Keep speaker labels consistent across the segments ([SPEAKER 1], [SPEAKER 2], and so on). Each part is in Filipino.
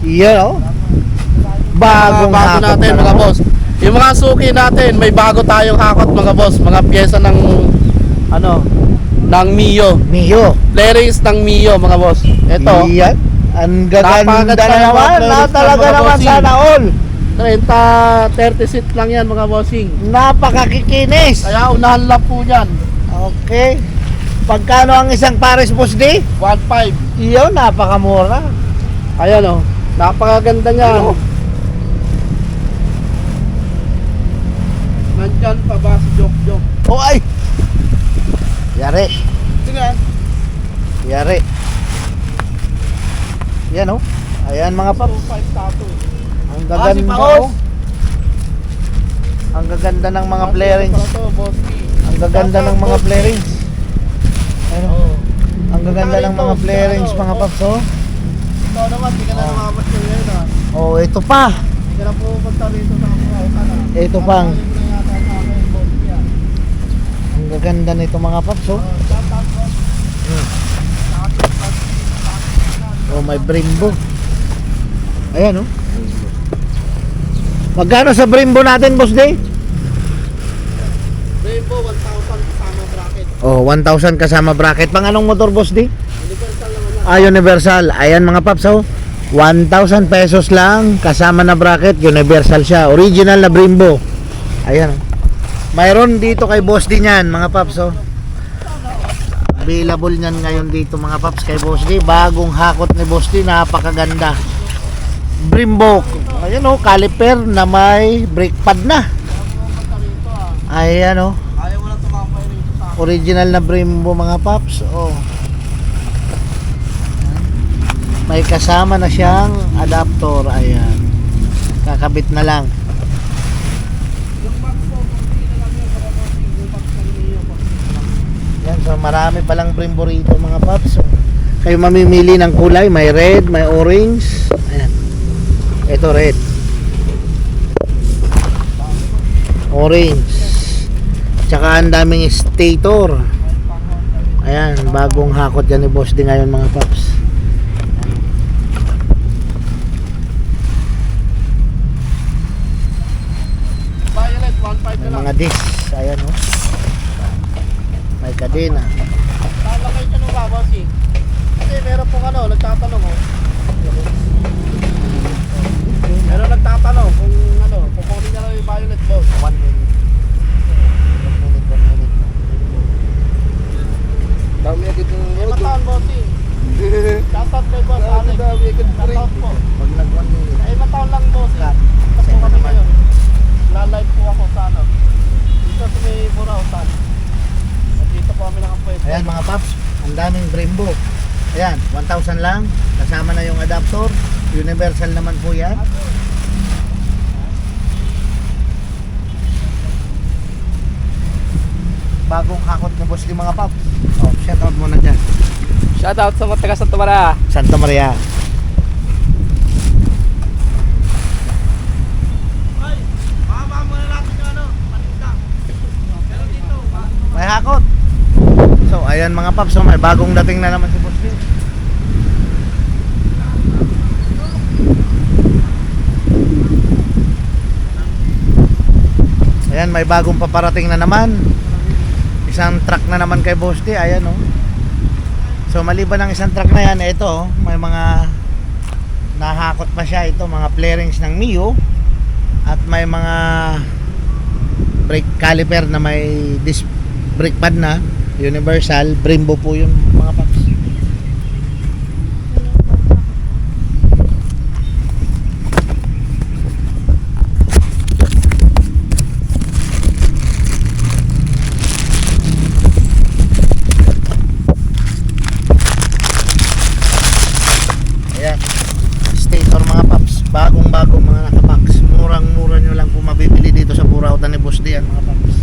[SPEAKER 1] Iyan oh. Bagong
[SPEAKER 2] bago
[SPEAKER 1] hakot
[SPEAKER 2] natin
[SPEAKER 1] na
[SPEAKER 2] mga
[SPEAKER 1] naman.
[SPEAKER 2] boss. Yung mga suki natin, may bago tayong hakot mga boss. Mga pyesa ng ano, ng Mio.
[SPEAKER 1] Mio.
[SPEAKER 2] Flarings ng Mio mga boss. Ito,
[SPEAKER 1] Iyan. Ang gaganda
[SPEAKER 2] napakaganda
[SPEAKER 1] na
[SPEAKER 2] ng
[SPEAKER 1] naman.
[SPEAKER 2] mga
[SPEAKER 1] Na
[SPEAKER 2] flarings
[SPEAKER 1] talaga
[SPEAKER 2] ng mga
[SPEAKER 1] naman
[SPEAKER 2] bossing.
[SPEAKER 1] sana all.
[SPEAKER 2] 30 seat lang yan mga bossing.
[SPEAKER 1] Napakakikinis.
[SPEAKER 2] Kaya unahan lang po yan.
[SPEAKER 1] Okay. Pagkano ang isang Paris Boss D?
[SPEAKER 2] 1.5.
[SPEAKER 1] Iyon, napakamura.
[SPEAKER 2] Ayan o, napakaganda niyan.
[SPEAKER 1] Ano?
[SPEAKER 2] Nandyan pa ba si Jok?
[SPEAKER 1] Oh ay. Yari.
[SPEAKER 2] Sige.
[SPEAKER 1] Yari. Yan oh. Ayan mga paps.
[SPEAKER 2] 2.5 tato.
[SPEAKER 1] Ang gaganda oh. Ang gaganda ng mga flarings. Ang gaganda ng mga flarings. Ano? Ang gaganda ng mga flarings mga paps oh.
[SPEAKER 2] Ito naman, di ka na namamas ko yun ha.
[SPEAKER 1] Oh, ito pa.
[SPEAKER 2] Hindi na pupunta rito sa Kaukan ha.
[SPEAKER 1] Ito pang. Ang gaganda nito mga paps oh. Oh, may Brembo. Ayan oh. Magkano sa Brembo natin, Boss Day?
[SPEAKER 2] Rainbow, 1,000 kasama bracket.
[SPEAKER 1] Oh, 1,000 kasama bracket. Pang anong motor, Boss Day?
[SPEAKER 2] Universal naman yan.
[SPEAKER 1] Ah, universal. Ayan mga paps, oh. 1,000 pesos lang kasama na bracket. Universal siya. Original na Brembo. Ayan. Oh. Mayroon dito kay Boss D niyan, mga paps, oh. Available niyan ngayon dito, mga paps, kay Boss D. Bagong hakot ni Boss D. Napakaganda. Brembo. Ayan, oh. Caliper na may brake pad na. Ayan, oh.
[SPEAKER 2] Ayaw mo lang tumambay rito sa akin.
[SPEAKER 1] Original na Brembo mga paps. Oh. May kasama na siyang adapter. Ayan. Kakabit na lang.
[SPEAKER 2] Yung box po, kung hindi na lang yun, baka bossing, yung box ng Mio po.
[SPEAKER 1] Yan, so marami palang Brembo rito mga paps. So, kayo mamimili ng kulay. May red, may orange. Ayan. Ito red. Orange. Tsaka ang daming stator. Ayan, bagong hakot yan ni Boss D ngayon mga paps.
[SPEAKER 2] Violet, 1.5
[SPEAKER 1] May
[SPEAKER 2] na lang.
[SPEAKER 1] mga discs. Ayan oh. May kadena.
[SPEAKER 2] Lalakay ka nung bossing. Kasi meron pong ano, nagtatanong oh. Meron nagtatanong kung ano, kukunin niya lang yung Violet boss.
[SPEAKER 1] 1 minute. 1 minute, 1 minute.
[SPEAKER 2] Dami agad yung mataon bossing. Shoutout kay boss Alex. Dami agad shoutout po.
[SPEAKER 1] Pag nag 1 minute.
[SPEAKER 2] Ay mataon lang bossing.
[SPEAKER 1] Cut.
[SPEAKER 2] Tapos
[SPEAKER 1] Send
[SPEAKER 2] po kami
[SPEAKER 1] naman.
[SPEAKER 2] ngayon. La-live po ako sa ano. Dito sa may Burautan. At dito po kami nakapwede.
[SPEAKER 1] Ayan mga paps, ang daming Brembo. Ayan, 1,000 lang. Kasama na yung adapter. Universal naman po yan. Bagong hakot ni Boss yung mga paps. Oh, shout out muna dyan.
[SPEAKER 2] Shoutout sa mga taga Santa Maria.
[SPEAKER 1] Santa Maria.
[SPEAKER 2] Ay, baba muna natin yung ano, paninda. Pero dito,
[SPEAKER 1] May hakot. So, ayan mga paps, so, may bagong dating na naman si Boss Lee. Ayan, may bagong paparating na naman. Isang truck na naman kay Boss Lee. Ayan oh. So maliban ng isang truck na yan, ito oh, may mga nahakot pa siya. Ito mga flarings ng Mio. At may mga brake caliper na may disc brake pad na universal. Brembo po yun mga paps. Ayan, stator mga paps, bagong mga nakabox. Murang mura nyo lang po mabibili dito sa Burautan ni Boss D yan mga paps.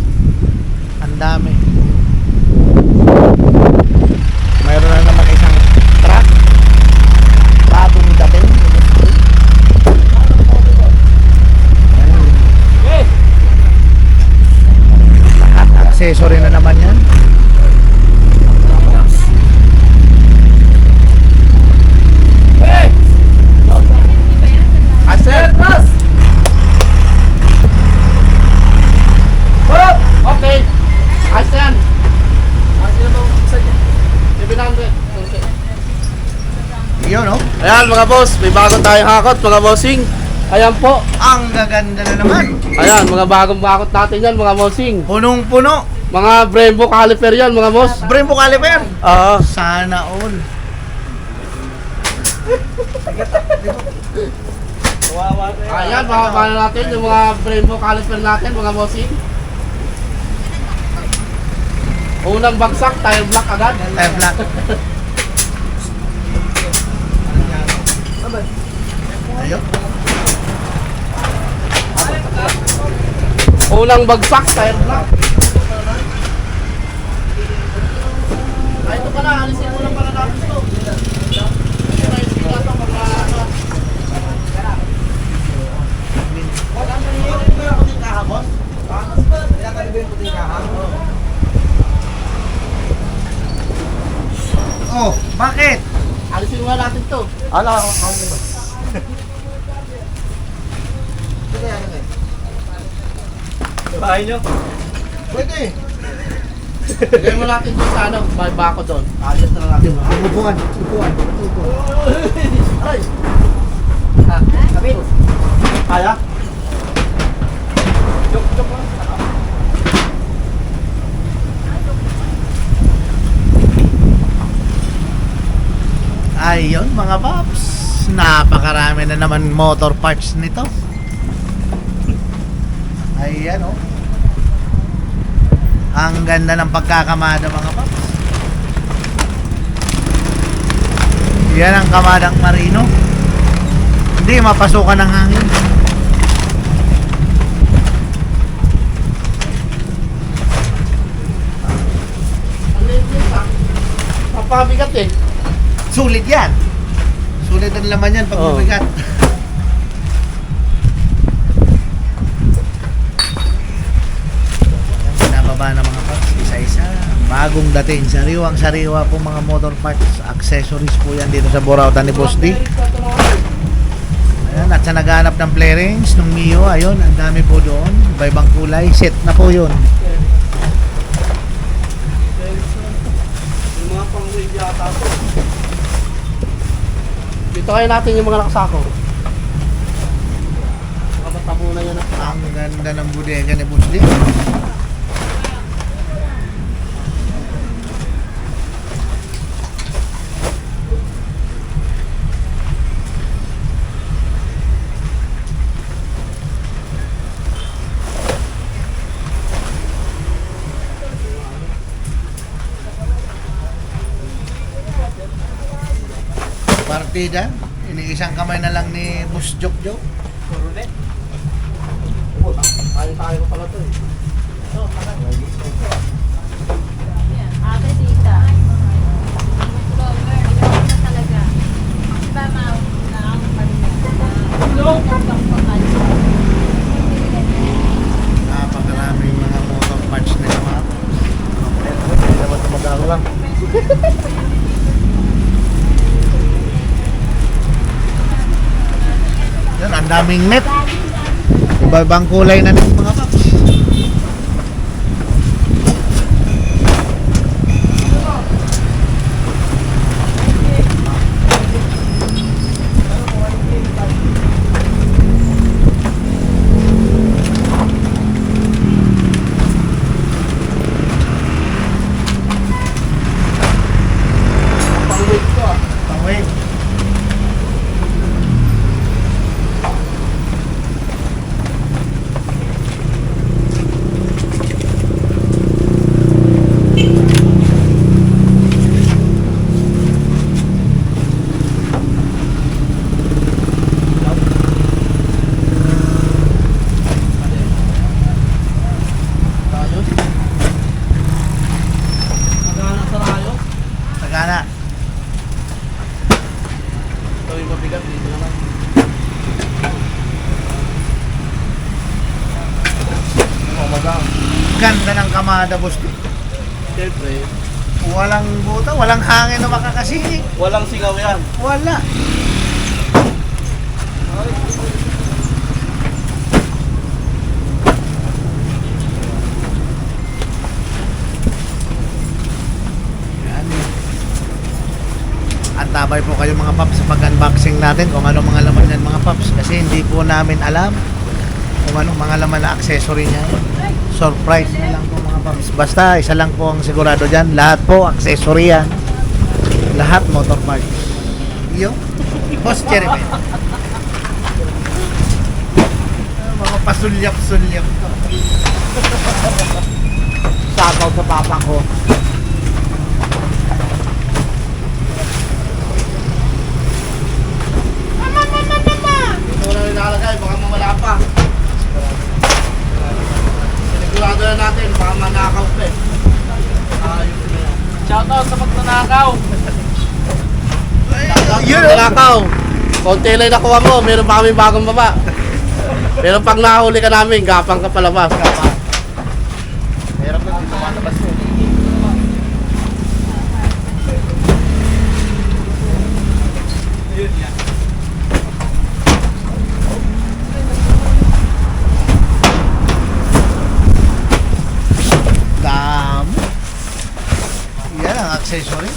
[SPEAKER 1] Ang dami. Mayroon na naman isang truck, bagong dating. Ayan. Lahat accessory na naman yan.
[SPEAKER 2] Ayan mga boss, may bago tayong hakot mga bossing. Ayan po.
[SPEAKER 1] Ang gaganda na naman.
[SPEAKER 2] Ayan, mga bagong hakot natin yan mga bossing.
[SPEAKER 1] Punong-puno.
[SPEAKER 2] Mga Brembo caliper yan mga boss.
[SPEAKER 1] Brembo caliper.
[SPEAKER 2] Oo.
[SPEAKER 1] Sana all.
[SPEAKER 2] Ayan, mga natin yung mga Brembo caliper natin mga bossing. Unang bagsak, tire block agad.
[SPEAKER 1] Tire black. Ayun.
[SPEAKER 2] Unang bagsak, tire block. Ay, ito pala, alisin mo lang pala natin ito.
[SPEAKER 1] Oh, bakit?
[SPEAKER 2] Alisin mo natin ito.
[SPEAKER 1] Ala,
[SPEAKER 3] Bahay nyo?
[SPEAKER 1] pwede.
[SPEAKER 2] Lagay mo natin doon sa ano, may bako doon. Ayos na lang natin.
[SPEAKER 1] Upuan.
[SPEAKER 2] Ay! Ah, kapit. Kaya? Jok lang.
[SPEAKER 1] Ayun mga paps. Napakarami na naman motor parts nito. Ayan oh. Ang ganda ng pagkakamada mga paps. Yan ang kamadang marino. Hindi mapasukan ng hangin.
[SPEAKER 2] Ang liit yun pa. Papabigat eh.
[SPEAKER 1] Sulit yan. Sulit ang laman yan pag
[SPEAKER 2] Oo.
[SPEAKER 1] mabigat. Pinababa na mga parts, isa-isa. Bagong dating, sariwang-sariwa po mga motor parts, accessories po yan dito sa Burautan ni Boss D. Ayan, at sa naghahanap ng flarings, ng Mio, ayun, ang dami po doon. Iba-ibang kulay, set na po yun.
[SPEAKER 2] Yung mga pang-wave yata po. Dito kayo natin yung mga nakasako. Matabunan yan na.
[SPEAKER 1] Ang ganda ng bodega ni Boss D. Partida, iniisang kamay na lang ni Boss Jok.
[SPEAKER 2] Tayo ko pala to eh.
[SPEAKER 4] Ate tita. Lover, ikaw na talaga. Iba na ang
[SPEAKER 1] Napakaraming mga motor parts na naman. Hindi naman tumadalo lang. Yan, ang daming net. Iba-ibang kulay na ng mga paps.
[SPEAKER 2] Pang-wave ko ah.
[SPEAKER 1] Pang-wave.
[SPEAKER 2] Rayos. Magana sa rayos.
[SPEAKER 1] Sagana.
[SPEAKER 2] Ito yung mabigat dito naman. Oh, madam.
[SPEAKER 1] Ganda ng kamada, Boss D.
[SPEAKER 2] Siyempre,
[SPEAKER 1] Walang buta, walang hangin na makakasingit.
[SPEAKER 2] walang singaw yan.
[SPEAKER 1] Wala. Yan. Ang Sabay po kayo mga paps sa pag-unboxing natin kung ano mga laman yan mga paps. Kasi hindi po namin alam kung ano mga laman na accessory niya. Surprise na lang po mga paps. Basta isa lang po ang sigurado dyan. Lahat po accessory yan. Lahat motor parts. Iyo. Boss Jeremy. Mga pasulyap-sulyap.
[SPEAKER 2] Shoutout sa papa ko. Ito na nilalagay, baka mamala pa. Sinigurado na natin, baka manakaw pa eh. Ayos na yan.
[SPEAKER 3] Shoutout sa magnanakaw.
[SPEAKER 2] Yun, nanakaw. Konti lang nakuha mo, meron pa kami bagong baba. Pero pag nahuli ka namin, gapang ka palabas. Gapang. Meron na dito malabas mo.
[SPEAKER 1] Dami. Yan ang accessory.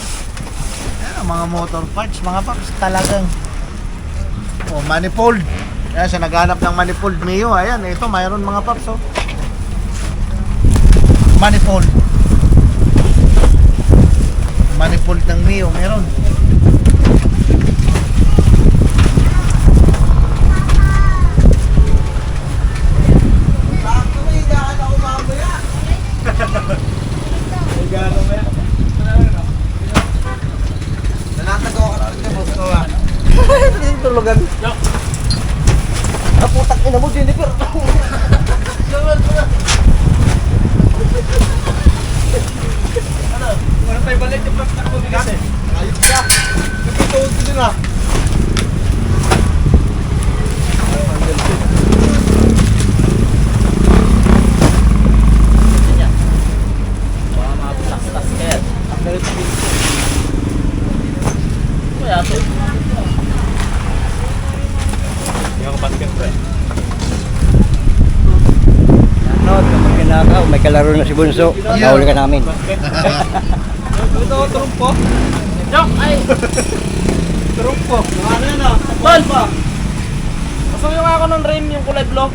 [SPEAKER 1] Yan ang mga motor parts, mga paps. Talagang. Oh, manifold. Yan, sa naghanap ng manifold Mio. Ayan, ito, mayroon mga paps. Oh. Manifold. Manifold ng Mio, meron.
[SPEAKER 2] Tulugan. Naputak ina mo, Jennifer.
[SPEAKER 3] Wala tayo balik yung pagtak mo bigas eh.
[SPEAKER 2] Ayos ka. Nagkituod ko din ah.
[SPEAKER 3] Baka maputas-tas ka yan. Kaya ito. Yung basket pre.
[SPEAKER 5] Ano, kapag kinakaw, may kalaro na si Bunso. Nahuli ka namin.
[SPEAKER 3] Ito, trumpo. Jok, ay! Trumpo. Ano yan ah? Ball! Pasuyo nga ako ng rim, yung kulay blue.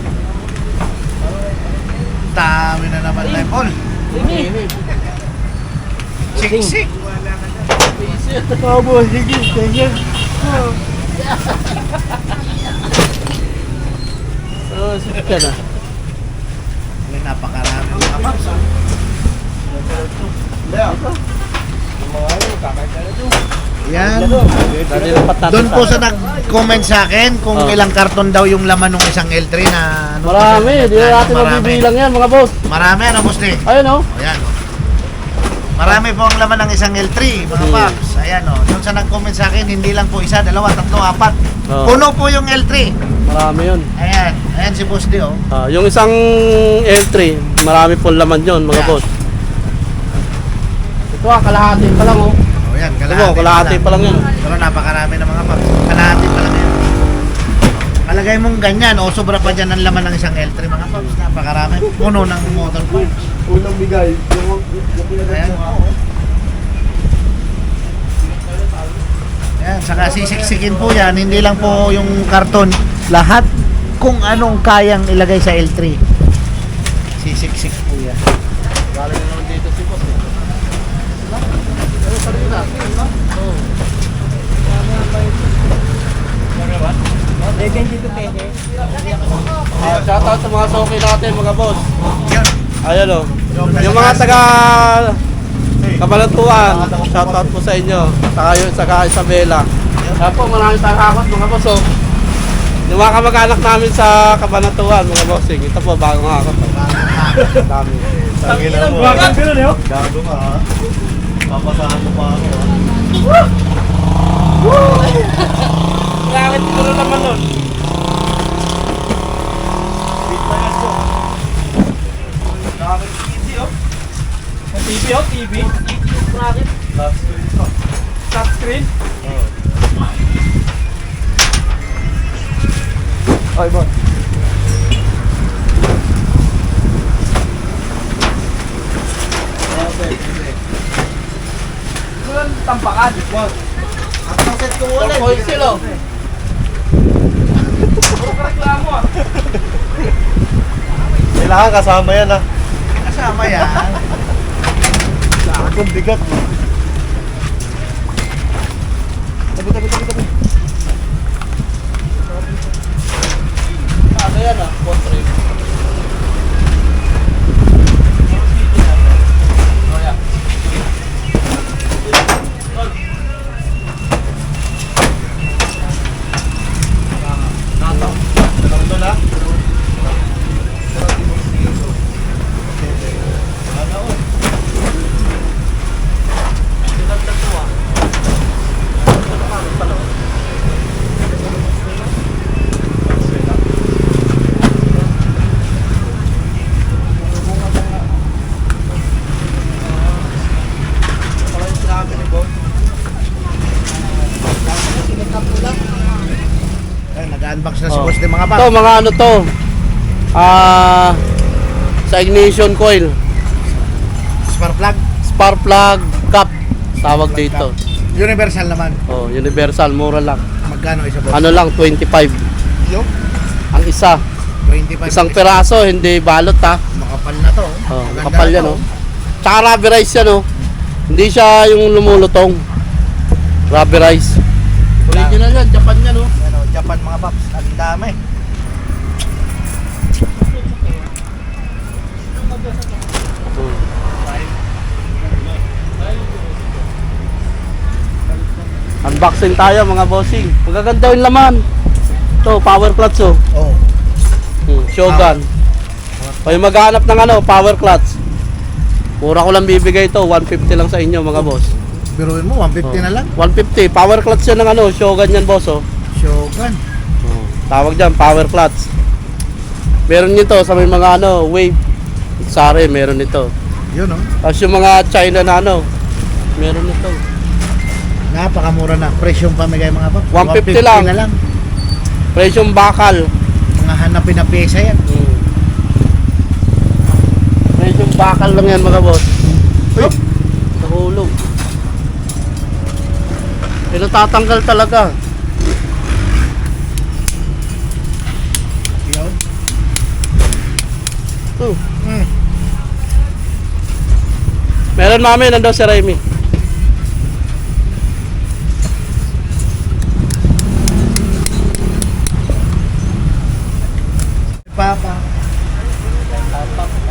[SPEAKER 1] Dami na naman na Paul.
[SPEAKER 3] Ini.
[SPEAKER 1] Siksik.
[SPEAKER 5] Abo, sige, sige.
[SPEAKER 2] Oh, sige na.
[SPEAKER 1] May napakarami mga paps. Oh. Yan. Doon po sa nag-comment sa akin kung
[SPEAKER 2] Oh.
[SPEAKER 1] ilang karton daw yung laman ng isang L3 na ano,
[SPEAKER 2] Marami, di na natin
[SPEAKER 1] Marami.
[SPEAKER 2] mabibilang yan mga boss.
[SPEAKER 1] Marami ano boss ni?
[SPEAKER 2] Ayun oh.
[SPEAKER 1] Ayan oh. Marami po ang laman ng isang L3 mga
[SPEAKER 2] Hmm.
[SPEAKER 1] paps. Ayan oh. Doon sa nag-comment sa akin hindi lang po isa, dalawa, tatlo, apat.
[SPEAKER 2] Oh.
[SPEAKER 1] Puno po yung L3.
[SPEAKER 2] Marami yun.
[SPEAKER 1] Ayan. Ayan si boss di oh.
[SPEAKER 2] Yung isang L3, marami po laman yun mga
[SPEAKER 1] Yeah.
[SPEAKER 2] boss. Ito kalahati pa lang oh.
[SPEAKER 1] Oh yan,
[SPEAKER 2] Kalahati pa lang yun.
[SPEAKER 1] Pero napakarami na mga paps. Kalahati pa lang yan. Palagay mong ganyan o sobra pa dyan ang laman ng isang L3 mga paps. Napakarami. Puno ng motor parts.
[SPEAKER 2] Unang bigay.
[SPEAKER 1] Ayan. Ayan, saka sisiksikin po yan. Hindi lang po yung karton. Lahat kung anong kayang ilagay sa L3. Sisiksik po yan.
[SPEAKER 2] Galing na naman dito si boss. Shoutout sa mga soki natin mga boss.
[SPEAKER 1] Yan.
[SPEAKER 2] Ayan o. Yung mga taga Kabalantuan, shoutout po sa inyo. Saka Isabela. Kaya po maraming takakot mga boss o. Yung mga kamag-anak namin sa Kabalantuan mga bossing. Ito po bagong hakot. Dami.
[SPEAKER 3] Tangina mo.
[SPEAKER 1] Gago ka ha. Papasahan mo pa ako ha.
[SPEAKER 3] Bakit siguro naman nun? TV oh. TV oh, TV. Bakit? Touch screen.
[SPEAKER 5] Oy, boss.
[SPEAKER 3] Tampakan.
[SPEAKER 2] At
[SPEAKER 1] Set ko ulit.
[SPEAKER 2] Coil seal, oh. Puro ka reklamo, ah.
[SPEAKER 3] Kailangan kasama yan ah.
[SPEAKER 1] Kasama yan.
[SPEAKER 3] Ang bigat. Tabi.
[SPEAKER 2] Ano yan, ah? Portrait. Oh, yeah.
[SPEAKER 3] Ito na.
[SPEAKER 1] Ay, nag-unbox na si boss din mga
[SPEAKER 2] Ito,
[SPEAKER 1] paps.
[SPEAKER 2] mga ano to. Sa ignition coil.
[SPEAKER 1] Spark plug.
[SPEAKER 2] Spark plug cap. Tawag dito.
[SPEAKER 1] Universal naman.
[SPEAKER 2] Oh, universal, mura lang.
[SPEAKER 1] Magkano isa boss?
[SPEAKER 2] Ano lang, 25.
[SPEAKER 1] Yung
[SPEAKER 2] Ang isa.
[SPEAKER 1] 25.
[SPEAKER 2] Isang piraso, hindi balot ha.
[SPEAKER 1] Makapal na to.
[SPEAKER 2] Oh,
[SPEAKER 1] Maganda
[SPEAKER 2] kapal
[SPEAKER 1] na
[SPEAKER 2] yan
[SPEAKER 1] to.
[SPEAKER 2] oh. Tsaka rubberized yan oh. Hindi siya yung lumulutong. Rubberized. Original yan, Japan yan oh.
[SPEAKER 1] Ano, Japan mga paps. Ang dami.
[SPEAKER 2] Unboxing tayo mga bossing. Magaganda yung laman. Ito, power clutch oh.
[SPEAKER 1] Oh.
[SPEAKER 2] Shogun. O yung maghanap ng ano, power clutch. Mura ko lang bibigay ito, 150 lang sa inyo mga boss.
[SPEAKER 1] Biruin mo, 150 na lang.
[SPEAKER 2] 150, power clutch yan ng ano, Shogun yan boss oh.
[SPEAKER 1] Shogun.
[SPEAKER 2] Tawag dyan, power clutch. Meron nito sa may mga ano, wave. Sari, meron nito.
[SPEAKER 1] Yun oh.
[SPEAKER 2] Tapos yung mga China na ano, meron nito.
[SPEAKER 1] Napakamura na. Presyong pamigay mga paps.
[SPEAKER 2] 150 lang.
[SPEAKER 1] na lang.
[SPEAKER 2] Presyong bakal.
[SPEAKER 1] Mga hanapin na pyesa yan.
[SPEAKER 2] Presyong bakal lang yan mga boss.
[SPEAKER 1] Uy.
[SPEAKER 2] Nahulog. Pinatatanggal talaga.
[SPEAKER 1] Yun. Mm.
[SPEAKER 2] Meron mami, nandun si Remy.
[SPEAKER 1] Papa.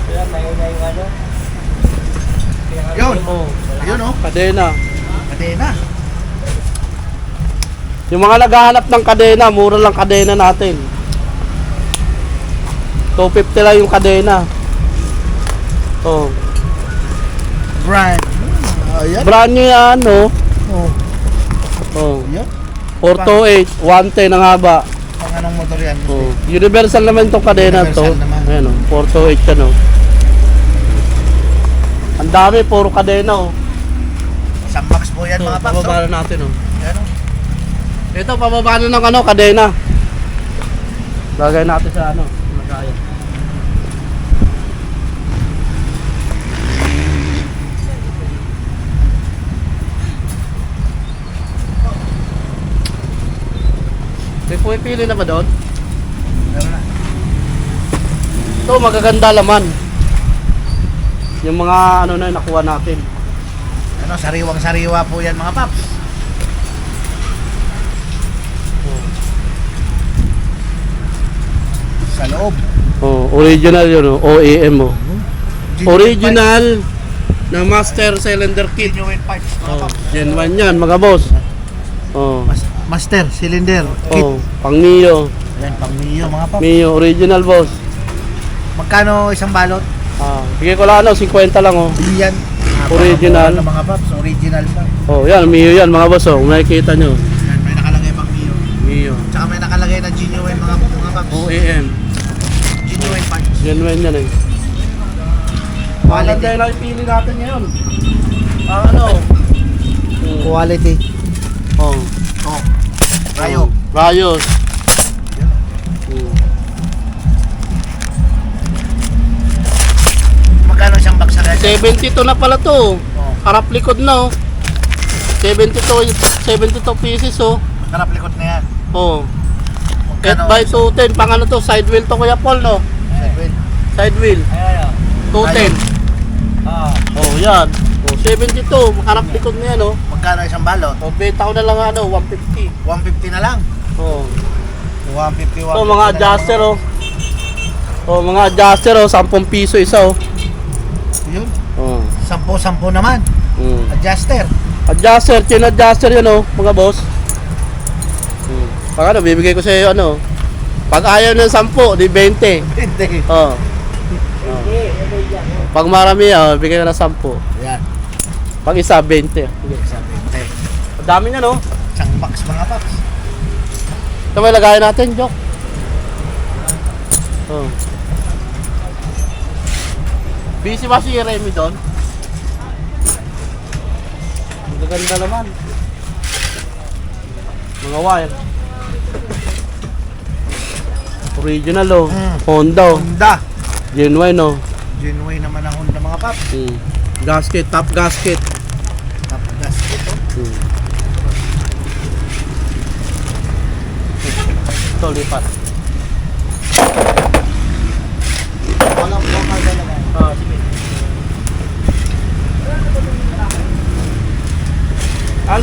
[SPEAKER 5] Ayan, may ano.
[SPEAKER 1] Yun.
[SPEAKER 2] Oh,
[SPEAKER 1] Ayun oh.
[SPEAKER 2] kadena.
[SPEAKER 1] Kadena.
[SPEAKER 2] Yung mga naghahanap ng kadena, mura lang kadena natin. 250 lang yung kadena. Oh.
[SPEAKER 1] Brand. Ayan.
[SPEAKER 2] Brand new yan, no?
[SPEAKER 1] Oh.
[SPEAKER 2] Oh.
[SPEAKER 1] Yan.
[SPEAKER 2] 428, 110 ang haba.
[SPEAKER 1] Pang anong motor yan?
[SPEAKER 2] Oh. Universal naman itong kadena to.
[SPEAKER 1] Universal naman.
[SPEAKER 2] Ayan oh, 428 yan oh. Ang dami, puro kadena oh.
[SPEAKER 1] Isang box po yan mga paps.
[SPEAKER 2] Pababa na natin oh.
[SPEAKER 1] Yan oh.
[SPEAKER 2] Ito, pababa na ng ano, kadena. Lagay natin sa ano, lagayan. May pumipili na ba doon?
[SPEAKER 1] Meron na.
[SPEAKER 2] Ito, magaganda laman. Yung mga ano na nakuha natin.
[SPEAKER 1] Ano, sariwang-sariwa po yan mga paps. Sa loob.
[SPEAKER 2] Oh, original yun oh, OEM oh. Original na master cylinder kit.
[SPEAKER 1] Genuine parts mga
[SPEAKER 2] Oh,
[SPEAKER 1] paps.
[SPEAKER 2] Gen 1 yan mga boss. Oh.
[SPEAKER 1] Master, cylinder, kit.
[SPEAKER 2] Oh, pang Mio.
[SPEAKER 1] Yan, pang Mio mga paps.
[SPEAKER 2] Mio original boss.
[SPEAKER 1] Magkano isang balot?
[SPEAKER 2] Bigay ko lang ano, 50 lang oh.
[SPEAKER 1] Yan.
[SPEAKER 2] Original.
[SPEAKER 1] Napakabuhay na mga paps, original pa.
[SPEAKER 2] Oh, yan, Mio yan mga boss oh. Kung makikita nyo.
[SPEAKER 1] Yan, may nakalagay pang Mio.
[SPEAKER 2] Mio.
[SPEAKER 1] Tsaka may nakalagay na genuine mga paps.
[SPEAKER 2] OEM.
[SPEAKER 1] Genuine parts.
[SPEAKER 2] Gen 1 yan eh.
[SPEAKER 1] Quality.
[SPEAKER 2] Maganda yung napili natin ngayon. Ano?
[SPEAKER 1] Quality.
[SPEAKER 2] Oh.
[SPEAKER 1] Oh. Rayo.
[SPEAKER 2] Rayos.
[SPEAKER 1] Magkano isang box sa ganyan?
[SPEAKER 2] 72 na pala to.
[SPEAKER 1] Oh.
[SPEAKER 2] Harap likod na oh. 72 pieces oh.
[SPEAKER 1] Harap likod na yan.
[SPEAKER 2] Oh.
[SPEAKER 1] Magkano?
[SPEAKER 2] 8x210. Pang ano to? Side wheel to Kuya Paul, no?
[SPEAKER 1] Seven.
[SPEAKER 2] Side wheel.
[SPEAKER 5] Ayan,
[SPEAKER 2] 210.
[SPEAKER 5] ah.
[SPEAKER 2] Oh, yan. Oh, 72. Harap likod na yan, oh.
[SPEAKER 1] Magkano isang balot?
[SPEAKER 2] Oh, benta ko na lang ano, 150.
[SPEAKER 1] 150 na lang.
[SPEAKER 2] Oh.
[SPEAKER 1] 150, 150
[SPEAKER 2] So, mga
[SPEAKER 1] na
[SPEAKER 2] adjuster,
[SPEAKER 1] lang.
[SPEAKER 2] oh. Oh, mga adjuster, oh. 10 piso isa, oh.
[SPEAKER 1] Yun.
[SPEAKER 2] Oh.
[SPEAKER 1] 10 naman. Adjuster.
[SPEAKER 2] Adjuster, chin adjuster yun, oh, mga boss. Pag ano, bibigay ko sa iyo, ano. Pag ayaw ng 10, di 20.
[SPEAKER 1] Hindi.
[SPEAKER 2] Oh. Pag marami, oh, bigay ko ng 10.
[SPEAKER 1] Yan.
[SPEAKER 2] Pag isa, 20. Sige.
[SPEAKER 1] Sabi.
[SPEAKER 2] Ang dami niya, no?
[SPEAKER 1] Isang box mga paps.
[SPEAKER 2] Ito may lagayan natin, Jok. Oh. Busy ba si Remy doon? Ang ganda naman. Mga wire. Original, oh. Honda, oh.
[SPEAKER 1] Honda.
[SPEAKER 2] Genuine, oh.
[SPEAKER 1] Genuine naman ang Honda mga paps.
[SPEAKER 2] Gasket, top gasket.
[SPEAKER 1] Top gasket. Oh.
[SPEAKER 2] Ito, lipat.
[SPEAKER 1] Walang bukal talaga.
[SPEAKER 2] Ah, sige.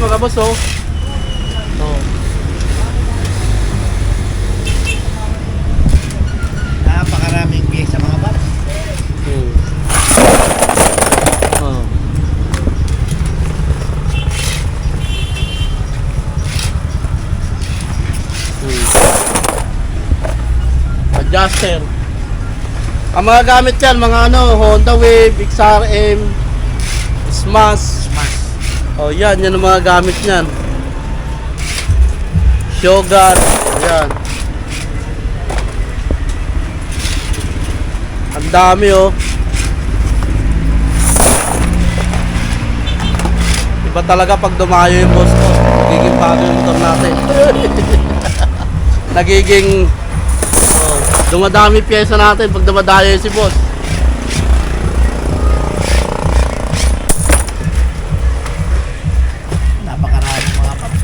[SPEAKER 2] Mga boss, oh. Oh.
[SPEAKER 1] Napakaraming piyesa mga paps.
[SPEAKER 2] Oh. Adjuster. Ang mga gamit yan, mga ano, Honda Wave, XRM, Smash.
[SPEAKER 1] Smash.
[SPEAKER 2] Oh, yan ang mga gamit niyan. Shogun, yan. Ang dami, oh. Iba talaga pag dumayo yung boss ko. Nagiging bago yung motor natin. Nagiging dumadami pyesa natin pag dumadayo si boss.
[SPEAKER 1] Napakarami mga paps.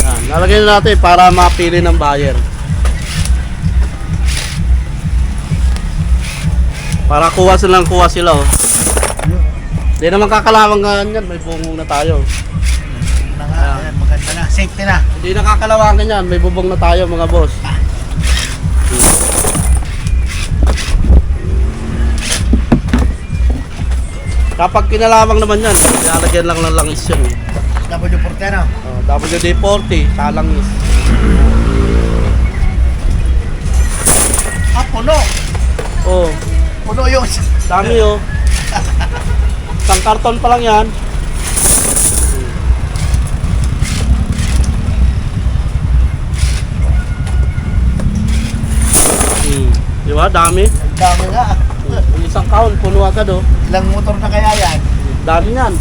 [SPEAKER 2] Yan, lalagyan na natin para mapili ng buyer. Para kuha sila, oh. Hindi naman kakalawang ganyan, may bungong na tayo.
[SPEAKER 1] Na nga, ayan, maganda na. Safety na.
[SPEAKER 2] Hindi nakakalawangan yan, may bubong na tayo mga boss. Kapag kinalawang naman yan, lalagyan lang ng langis yan.
[SPEAKER 1] W40 ano?
[SPEAKER 2] Oh, WD-40, talangis.
[SPEAKER 1] Ah, puno.
[SPEAKER 2] Oh,
[SPEAKER 1] Puno yung...
[SPEAKER 2] dami, oh. Isang karton pa lang yan. Di ba? Dami.
[SPEAKER 1] Ang dami nga.
[SPEAKER 2] Yung isang kahon, puno agad, oh.
[SPEAKER 1] Ilang motor na kaya yan?
[SPEAKER 2] Dami yan.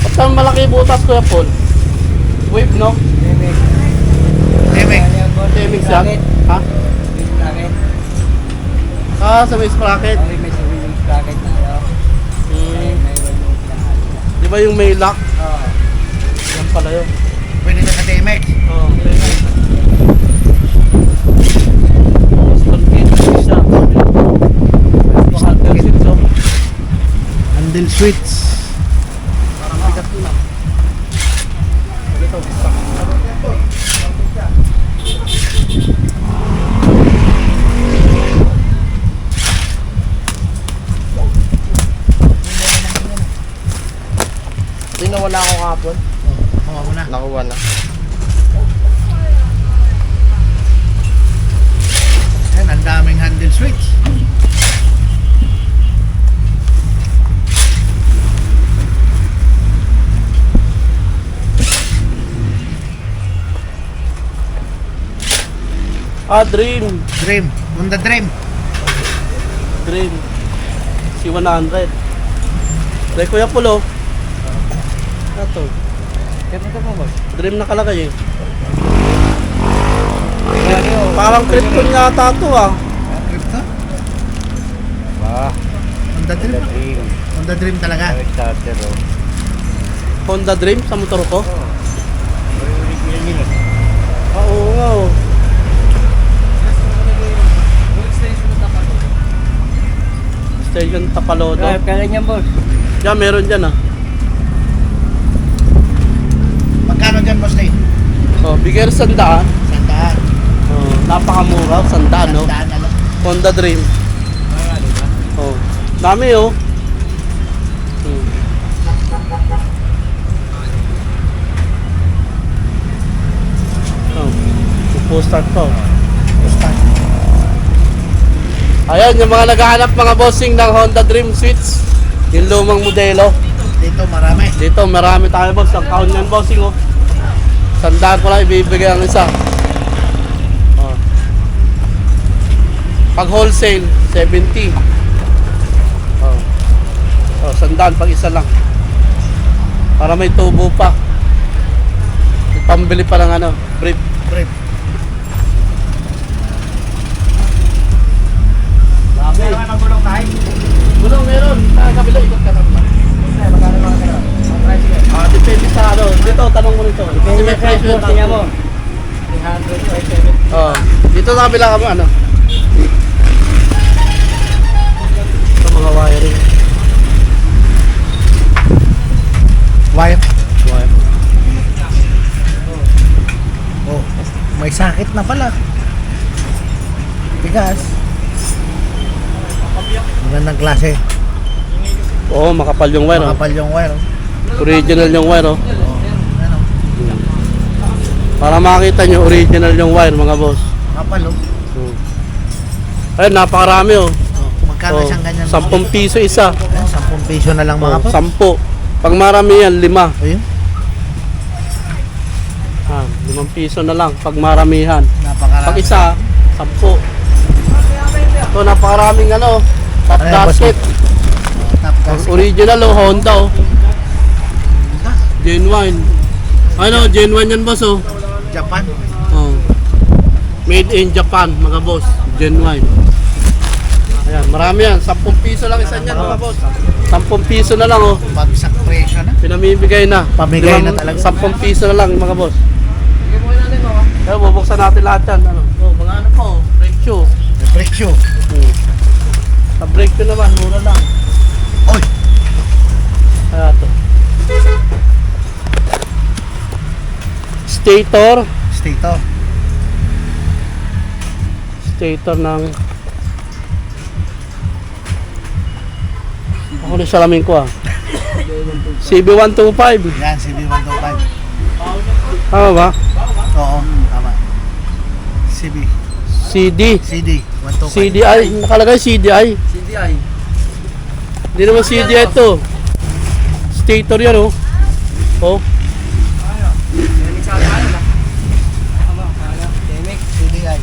[SPEAKER 2] Ba't ang malaki butas, Kuya Paul? Wave, no?
[SPEAKER 1] Demig.
[SPEAKER 2] Demig yan? Ha? Ah, sa may sprocket. Di ba yung may lock? Yan pala yun.
[SPEAKER 1] Pwede na sa Demex.
[SPEAKER 2] Oh,
[SPEAKER 1] Handle switch.
[SPEAKER 2] parang bigat nila. Ito, nawala ako kahapon.
[SPEAKER 1] Mga muna.
[SPEAKER 2] Nakuha na.
[SPEAKER 1] Yan, ang daming handle switch.
[SPEAKER 2] Ah, Dream.
[SPEAKER 1] Dream. Honda Dream.
[SPEAKER 2] Dream. C100. Kay Kuya Pulo. Ito.
[SPEAKER 5] Ganito mo, boss.
[SPEAKER 2] Dream nakalagay eh. Parang Krypton yata to ah.
[SPEAKER 1] Crypto?
[SPEAKER 5] Ba,
[SPEAKER 1] Honda Dream?
[SPEAKER 5] dream.
[SPEAKER 1] Honda Dream talaga.
[SPEAKER 5] Starter, oh.
[SPEAKER 2] Honda Dream sa motor ko.
[SPEAKER 5] Original yun, eh.
[SPEAKER 2] Oo nga oh. Station Tapalodo.
[SPEAKER 5] Kaya niyan, boss.
[SPEAKER 2] Diyan, meron dyan ah.
[SPEAKER 1] Magkano dyan, boss Dave?
[SPEAKER 2] Oh, bigay rin 100.
[SPEAKER 1] Sandaan.
[SPEAKER 2] Oh, napakamura, 100 no.
[SPEAKER 1] Sandaan na lang.
[SPEAKER 2] Honda Dream. Oh, dami oh. Hmm. Oh, pupo-start to. Ayan, yung mga naghahanap mga bossing ng Honda Dream Switch. Yung lumang modelo.
[SPEAKER 1] Dito marami.
[SPEAKER 2] Dito, marami tayo boss. Ang count yan bossing oh. 100 ko lang ibibigay ang isa. Oh. Pag wholesale, 70. Oh. Oh, 100 pag isa lang. Para may tubo pa. May pambili pa ng ano, brief.
[SPEAKER 1] Brief.
[SPEAKER 2] Dami.
[SPEAKER 3] Kaya magulong tayo.
[SPEAKER 2] Gulong meron. Sa kabila, ikot ka naman.
[SPEAKER 3] Magkano mga ganun? Ang price yan.
[SPEAKER 2] Ah, depende sa ano. Dito, tanong mo nito. Kasi may presyo yung
[SPEAKER 5] Tingnan mo.
[SPEAKER 3] 300, 570.
[SPEAKER 2] Oh, dito sa kabila kami ano. Sa mga wiring.
[SPEAKER 1] Wire.
[SPEAKER 2] Wire.
[SPEAKER 1] Oh, may sakit na pala. Bigas. Magandang klase.
[SPEAKER 2] Oo, makapal yung wire. Oh.
[SPEAKER 1] Makapal yung wire.
[SPEAKER 2] Original yung wire. Oh.
[SPEAKER 1] Ano?
[SPEAKER 2] Para makita nyo, original yung wire mga boss.
[SPEAKER 1] Makapal oh.
[SPEAKER 2] Ayun, napakarami oh.
[SPEAKER 1] Oh, magkano isang ganyan?
[SPEAKER 2] 10 piso isa.
[SPEAKER 1] Ayan, 10 piso na lang mga
[SPEAKER 2] Oh,
[SPEAKER 1] po.
[SPEAKER 2] 10. Pag marami yan, 5.
[SPEAKER 1] Ayun,
[SPEAKER 2] Ah, 5 piso na lang pag maramihan.
[SPEAKER 1] napakarami.
[SPEAKER 2] Pag isa, 10. Ito, napakaraming ano, top
[SPEAKER 1] Ano yan, boss?
[SPEAKER 2] gasket.
[SPEAKER 1] Top gas.
[SPEAKER 2] Original oh, Honda oh. Genuine. Ano, genuine yan boss oh.
[SPEAKER 1] Japan.
[SPEAKER 2] Oh. Made in Japan mga boss. Genuine. Ayan, marami yan. 10 piso lang isa niyan mga boss. 10 piso na lang oh.
[SPEAKER 1] Bagsak presyo na.
[SPEAKER 2] Pinamimigay na.
[SPEAKER 1] Pamigay na talaga.
[SPEAKER 2] 10 piso na lang mga boss. Kaya bubuksan natin lahat yan. Ano? Oh, mga ano po, brake shoe.
[SPEAKER 1] May brake shoe.
[SPEAKER 2] Sa brake shoe naman, mura lang.
[SPEAKER 1] Oy,
[SPEAKER 2] Kaya to. Stator.
[SPEAKER 1] stator.
[SPEAKER 2] Stator ng... Ako na salamin ko ah. CB125.
[SPEAKER 1] Yan, CB125.
[SPEAKER 2] Tama ba?
[SPEAKER 1] Oo, tama. CB.
[SPEAKER 2] CD.
[SPEAKER 1] CD. 125.
[SPEAKER 2] CDI. Nakalagay CDI.
[SPEAKER 3] CDI.
[SPEAKER 2] Hindi naman CDI ito. Stator yan oh. Oh.
[SPEAKER 3] Demix sa tayo na. Demix.
[SPEAKER 1] CDI.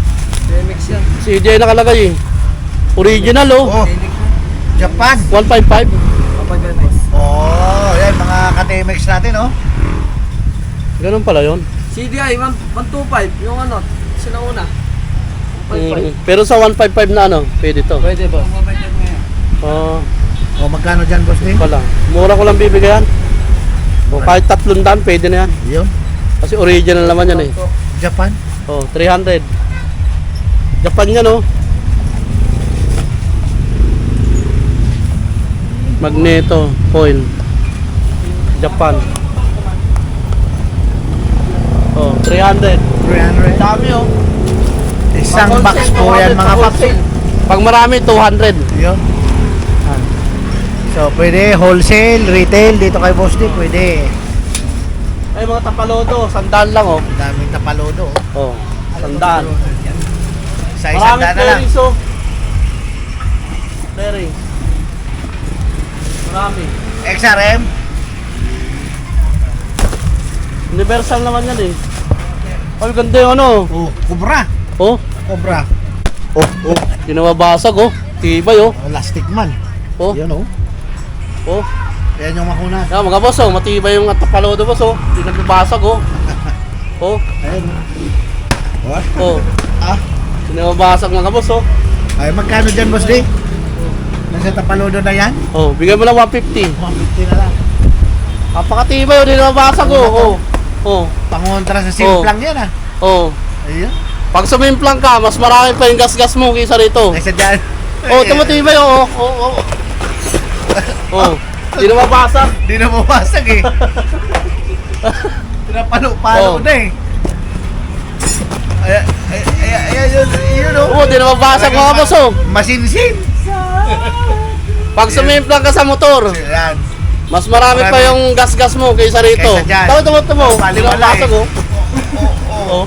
[SPEAKER 3] Demix yan.
[SPEAKER 2] CDI nakalagay eh. Original oh.
[SPEAKER 1] Oh, Japan.
[SPEAKER 2] 155.
[SPEAKER 3] Kapag Demix.
[SPEAKER 1] Oh, yan mga ka-TMX natin, oh.
[SPEAKER 2] Ganun pala yun.
[SPEAKER 3] CDI 125. Yung ano, sinauna. 155.
[SPEAKER 2] Pero sa 155 na ano, pwede to.
[SPEAKER 3] Pwede ba?
[SPEAKER 2] Oh,
[SPEAKER 1] Oh, magkano dyan, boss din?
[SPEAKER 2] pala. Mura ko lang bibigyan. O kahit 300, pwede na yan.
[SPEAKER 1] Yun.
[SPEAKER 2] Kasi original naman yan eh.
[SPEAKER 1] Japan.
[SPEAKER 2] Oh, 300. Japan yan oh. Magneto, coil. Japan. Oh, 300.
[SPEAKER 1] 300.
[SPEAKER 2] Dami oh.
[SPEAKER 1] Isang
[SPEAKER 2] Pag
[SPEAKER 1] box
[SPEAKER 2] wholesale,
[SPEAKER 1] po yan,
[SPEAKER 2] 200
[SPEAKER 1] mga
[SPEAKER 2] pag
[SPEAKER 1] paps.
[SPEAKER 2] wholesale. Pag marami, 200.
[SPEAKER 1] Yun. So, pwede wholesale, retail, dito kay Boss D, pwede.
[SPEAKER 2] Ay, mga tapalodo, sandal lang oh.
[SPEAKER 1] Ang daming tapalodo.
[SPEAKER 2] Oh, sandal.
[SPEAKER 1] Sa isang
[SPEAKER 2] Maraming
[SPEAKER 1] daan na lang.
[SPEAKER 2] bearings oh. Bearings. Marami.
[SPEAKER 1] XRM.
[SPEAKER 2] Universal naman yan eh. Ay, ganda yung ano.
[SPEAKER 1] Oh, Cobra.
[SPEAKER 2] Oh,
[SPEAKER 1] Cobra. Oh, oh.
[SPEAKER 2] di na mabasag oh. Tibay oh.
[SPEAKER 1] Elastic man.
[SPEAKER 2] Oh,
[SPEAKER 1] Yan, oh.
[SPEAKER 2] oh.
[SPEAKER 1] Yan yung makuna.
[SPEAKER 2] Yan mga boss oh, matibay yung tapalodo boss oh. Di na mabasag oh. Oh,
[SPEAKER 1] Ayan. What?
[SPEAKER 2] oh.
[SPEAKER 1] Ah,
[SPEAKER 2] Sinabasag mga boss, oh.
[SPEAKER 1] Ay, magkano dyan, boss D? Nasa Tapalodo na yan?
[SPEAKER 2] Oh, bigyan mo lang 150.
[SPEAKER 1] 150 na lang.
[SPEAKER 2] Napakatibay, oh, di nabasag, oh. Oh,
[SPEAKER 1] Pangontra sa simplang yan, ah.
[SPEAKER 2] oh.
[SPEAKER 1] Ayun.
[SPEAKER 2] Pag sumimplang ka, mas marami pa yung gas-gas mo kaysa rito.
[SPEAKER 1] Ay, sadyan.
[SPEAKER 2] Oh, tumatibay, oh. Oh, oh. Oh, di na mabasag.
[SPEAKER 1] Di na mabasag eh. Pinapalo-palo
[SPEAKER 2] Oh.
[SPEAKER 1] na eh. Ay, yun oh.
[SPEAKER 2] Oh, di na mabasag mga boss, oh.
[SPEAKER 1] Masinsin.
[SPEAKER 2] Pag sumimplang ka sa motor,
[SPEAKER 1] Yan.
[SPEAKER 2] mas marami pa yung gas-gas mo kaysa rito.
[SPEAKER 1] Kaysa dyan.
[SPEAKER 2] Tama, di na
[SPEAKER 1] Baliwala
[SPEAKER 2] mabasag,
[SPEAKER 1] eh.
[SPEAKER 2] oh. Oh,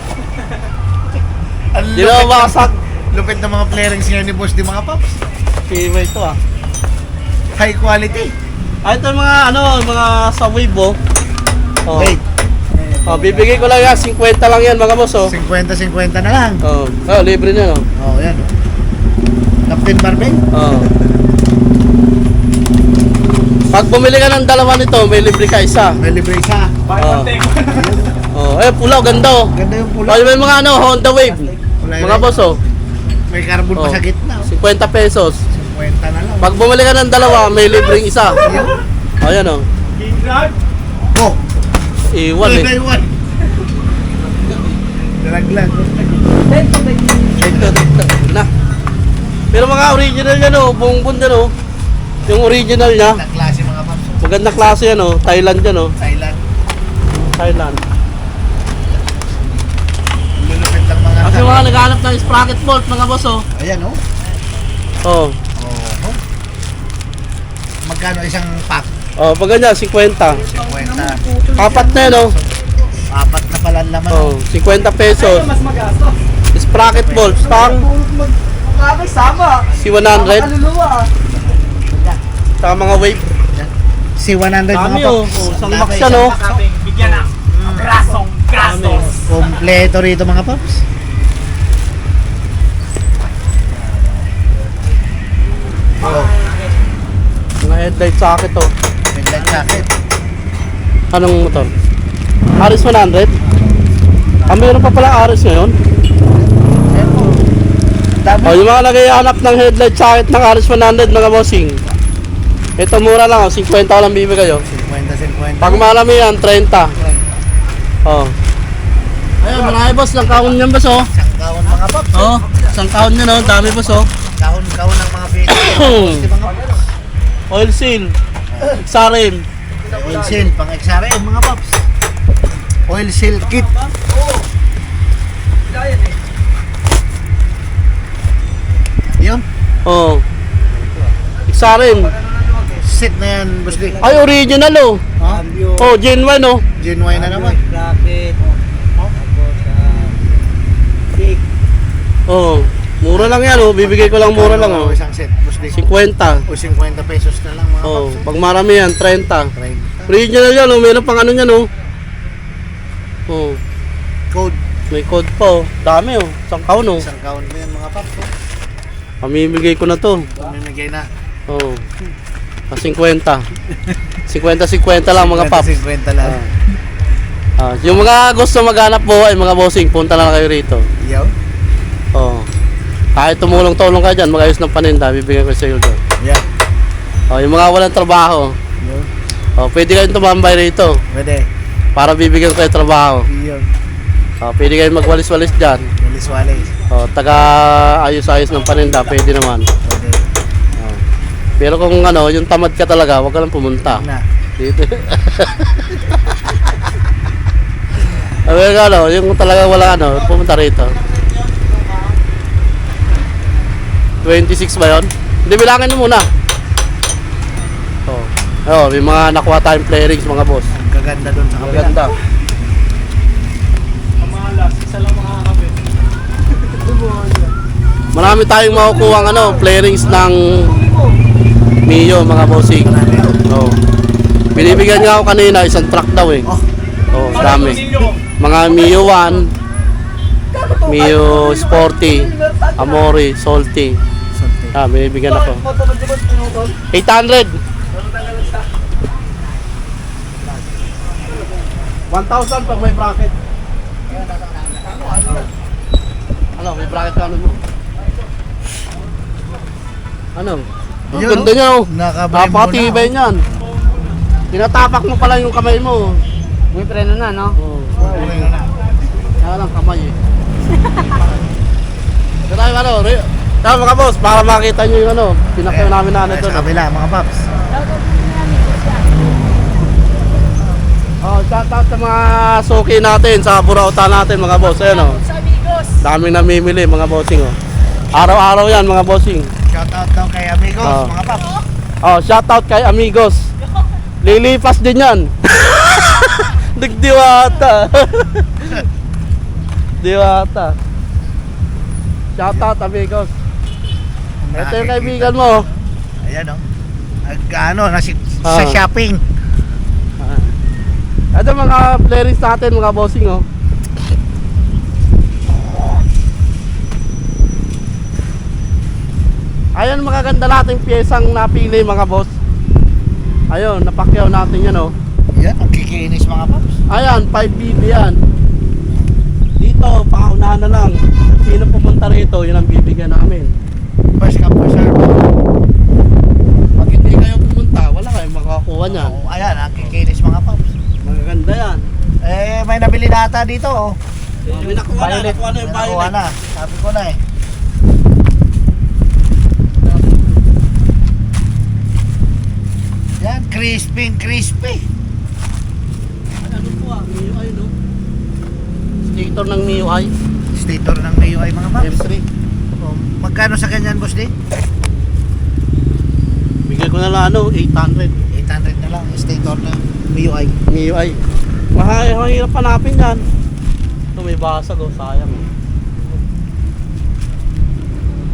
[SPEAKER 1] Ang
[SPEAKER 2] di na mabasag.
[SPEAKER 1] lupit ng mga playerings ngayon ni Boss di mga paps.
[SPEAKER 2] Tibay ito, ah.
[SPEAKER 1] High quality.
[SPEAKER 2] Ah, ito yung mga, mga sa wave, oh. Oh.
[SPEAKER 1] Wait,
[SPEAKER 2] Oh, bibigay ko lang yan, 50 lang yan mga boss, oh.
[SPEAKER 1] 50-50 na lang.
[SPEAKER 2] Oh, libre na, no?
[SPEAKER 1] Oh, yan oh. Captain Barbell.
[SPEAKER 2] Oh. Pag bumili ka ng dalawa nito, may libre ka isa.
[SPEAKER 1] May libre isa.
[SPEAKER 2] Oh. Oh, pulaw, ganda, oh.
[SPEAKER 1] Ganda yung pula.
[SPEAKER 2] Oh, may mga Honda Wave. Mga boss, oh.
[SPEAKER 1] May carbon pa
[SPEAKER 2] Oh.
[SPEAKER 1] sa gitna.
[SPEAKER 2] 50 pesos.
[SPEAKER 1] 50 na lang.
[SPEAKER 2] Pag bumili ka ng dalawa, may libreng isa. Oh, yan, oh.
[SPEAKER 1] Oh,
[SPEAKER 2] Iwan, eh.
[SPEAKER 1] Iwan. Dalaglag.
[SPEAKER 2] Ito, na. Pero mga original yan, oh. Bongbong yan, oh. Yung original niya.
[SPEAKER 1] Ang klase mga paps.
[SPEAKER 2] Magandang klase yan, oh. Thailand yan, oh.
[SPEAKER 1] Thailand.
[SPEAKER 2] Thailand.
[SPEAKER 1] Lulupit lang mga
[SPEAKER 2] Kasi mga naghanap ng sprocket bolt, mga boss, oh.
[SPEAKER 1] Ayan oh.
[SPEAKER 2] Oh.
[SPEAKER 1] Oh. Magkano isang pack?
[SPEAKER 2] Oh, pag ganyan, 50.
[SPEAKER 1] 50.
[SPEAKER 2] Apat na yan, oh.
[SPEAKER 1] Apat na pala ang laman.
[SPEAKER 2] Oh, 50 pesos. Sprocket bolt, pang si 100. Saka mga wave.
[SPEAKER 1] Si 100 mga
[SPEAKER 2] Dami,
[SPEAKER 1] paps.
[SPEAKER 2] oh. Oh, isang box yan, oh.
[SPEAKER 3] Bigyan na. Grasong gastos.
[SPEAKER 1] Kompleto rito mga paps. Oh,
[SPEAKER 2] Mga headlight socket, oh.
[SPEAKER 1] headlight jacket.
[SPEAKER 2] Anong motor? RS 100? Ah, mayroon pa pala RS ngayon?
[SPEAKER 1] Dami.
[SPEAKER 2] Oh, yung mga naghahanap ng headlight socket ng RS 100, mga bossing. Ito mura lang, oh. 50 ko lang bibigay, oh.
[SPEAKER 1] 50-50.
[SPEAKER 2] Pag marami yan, 30. Oh. Ayun, marami boss, lang kahon yan boss, oh.
[SPEAKER 1] Isang kaon mga paps.
[SPEAKER 2] Oh, isang kahon yan, oh. Dami boss, oh.
[SPEAKER 1] Kaon-kaon ng mga pito. Di mga paps.
[SPEAKER 2] Oil seal, XRM.
[SPEAKER 1] Oil seal, pang XRM mga paps. Oil seal kit. Yun.
[SPEAKER 2] Oh. XRM.
[SPEAKER 1] Set na yan, boss D.
[SPEAKER 2] Ay, original, oh.
[SPEAKER 1] Ha?
[SPEAKER 2] Oh, genuine, oh.
[SPEAKER 1] Genuine na naman.
[SPEAKER 5] Bracket.
[SPEAKER 2] Oh. Mura lang yan, oh. Bibigay ko lang mura lang, oh.
[SPEAKER 1] Isang set, boss D.
[SPEAKER 2] 50.
[SPEAKER 1] O 50 pesos na lang mga
[SPEAKER 2] Oh,
[SPEAKER 1] paps.
[SPEAKER 2] pag marami yan, 30.
[SPEAKER 1] 30.
[SPEAKER 2] Original yan, oh. Meron pang ano yan, oh. Oh.
[SPEAKER 1] Code.
[SPEAKER 2] May code pa, oh. Dami, oh. Isang kahon, oh.
[SPEAKER 1] Isang kaon mo yan mga paps. Oh.
[SPEAKER 2] Pamimigay ko na to.
[SPEAKER 1] Pamimigay na.
[SPEAKER 2] Oh. 50. 50-50 lang mga paps.
[SPEAKER 1] 50 lang.
[SPEAKER 2] Yung mga gusto maghanap buhay, mga bossing, punta lang kayo rito.
[SPEAKER 1] Yaw.
[SPEAKER 2] Oh. Kahit tumulong-tulong ka dyan, mag-ayos ng paninda, bibigyan ko sa iyo doon.
[SPEAKER 1] Yeah.
[SPEAKER 2] Oh, yung mga walang trabaho,
[SPEAKER 1] Yun.
[SPEAKER 2] oh, pwede kayong tumambay rito
[SPEAKER 1] Pwede.
[SPEAKER 2] para bibigyan ko kayo trabaho.
[SPEAKER 1] Yun.
[SPEAKER 2] Oh, pwede kayong magwalis-walis dyan.
[SPEAKER 1] Walis-walis.
[SPEAKER 2] Oh, taga ayos-ayos ng paninda, pwede naman.
[SPEAKER 1] Pwede.
[SPEAKER 2] Oh. Pero kung ano, yung tamad ka talaga, huwag ka lang pumunta.
[SPEAKER 1] Na.
[SPEAKER 2] Dito. Ay, ano, yung talaga wala ano, pumunta rito. 26 ba yun? Hindi, bilangin mo muna. Oh. Oh, may mga nakuha tayong playrings mga boss.
[SPEAKER 1] Ang gaganda doon sa kabila.
[SPEAKER 2] Maganda.
[SPEAKER 3] Kamalas, isa lang makakapit.
[SPEAKER 2] Marami tayong makukuha ng ano, playrings ng Mio mga bossing. Oh. Binibigyan niya ako kanina, isang truck daw eh.
[SPEAKER 1] Oh.
[SPEAKER 2] Oh, dami. Mga Mio 1, Mio Sporty, Amore, Salty. Ah, binibigyan ako. 800. 1,000 pag may bracket. Ano, may bracket ka ano mo? Ano? Ang
[SPEAKER 1] Yun,
[SPEAKER 2] ganda niya oh.
[SPEAKER 1] Nakabrem mo
[SPEAKER 2] Napakatibay
[SPEAKER 1] na.
[SPEAKER 2] niyan. Tinatapak mo pala yung kamay mo.
[SPEAKER 3] May preno na, no?
[SPEAKER 2] Oo. Kaya lang kamay eh. Ito tayo ano, kaya mga boss, para makita nyo yung ano, pinakyaw namin na ano
[SPEAKER 1] Sa
[SPEAKER 2] doon.
[SPEAKER 1] kabila, mga paps.
[SPEAKER 2] Oh, shout out sa mga suki natin sa Burauta natin mga boss. Ayan oh.
[SPEAKER 4] Sa amigos.
[SPEAKER 2] Daming namimili mga bossing oh. Araw-araw yan mga bossing.
[SPEAKER 1] Shoutout daw kay amigos,
[SPEAKER 2] Oh.
[SPEAKER 1] mga paps.
[SPEAKER 2] Oh, shout out kay Amigos. Lilipas din yan. Nagdiwata. Diwata. Shout out Amigos. Ito yung kaibigan mo.
[SPEAKER 1] Ayan o. Ano, sa
[SPEAKER 2] Ah.
[SPEAKER 1] shopping.
[SPEAKER 2] Ito mga players natin mga bossing oh. Ayan magaganda nating piyesang napili mga boss. Ayun, napakyaw natin yan oh.
[SPEAKER 1] Yan, ang kikinis mga paps.
[SPEAKER 2] Ayan, 5BB yan. Dito, paunahan na lang. Sino pumunta rito, yun ang bibigyan namin.
[SPEAKER 1] First come, first serve.
[SPEAKER 2] Pag hindi kayo pumunta, wala kayong makakuha niyan.
[SPEAKER 1] Oh, ayan, ang kikinis mga paps.
[SPEAKER 2] Magaganda yan.
[SPEAKER 1] Eh, may nabili na ata dito oh.
[SPEAKER 2] May nakuha na, nakuha na yung
[SPEAKER 1] Nakuha
[SPEAKER 2] violet.
[SPEAKER 1] na. Sabi ko na eh. Yan, crispy.
[SPEAKER 2] Ano po ah, MIUI no? Stator ng MIUI,
[SPEAKER 1] Stator ng MIUI mga paps.
[SPEAKER 2] M3.
[SPEAKER 1] Oh, magkano sa ganyan, boss di?
[SPEAKER 2] Bigay ko na lang ano, 800.
[SPEAKER 1] 800 na lang, stator ng MIUI.
[SPEAKER 2] MIUI. Mahirap hanapin yan. Ito may basag oh, sayang eh.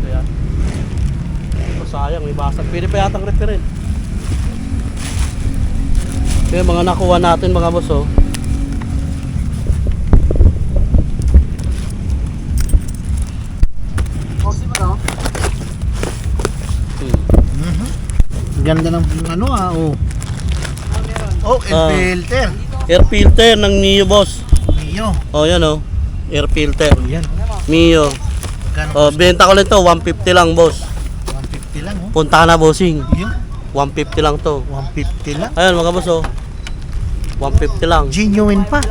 [SPEAKER 2] Kaya. Ito sayang, may basag. Pwede pa yatang referent. Kaya mga nakuha natin mga boss oh.
[SPEAKER 1] Ganda ng ano oh. Oh,
[SPEAKER 2] Ah.
[SPEAKER 1] filter.
[SPEAKER 2] Air filter ng Mio boss.
[SPEAKER 1] Mio.
[SPEAKER 2] Oh yan oh. Air filter.
[SPEAKER 1] Yan.
[SPEAKER 2] Mio.
[SPEAKER 1] Magkano?
[SPEAKER 2] Oh, benta ko lang to 150 lang boss.
[SPEAKER 1] 150 lang oh.
[SPEAKER 2] Punta ka na bossing.
[SPEAKER 1] Yun.
[SPEAKER 2] 150 lang to.
[SPEAKER 1] 150 lang.
[SPEAKER 2] Ayun mga boss oh. 150 lang.
[SPEAKER 1] Genuine pa.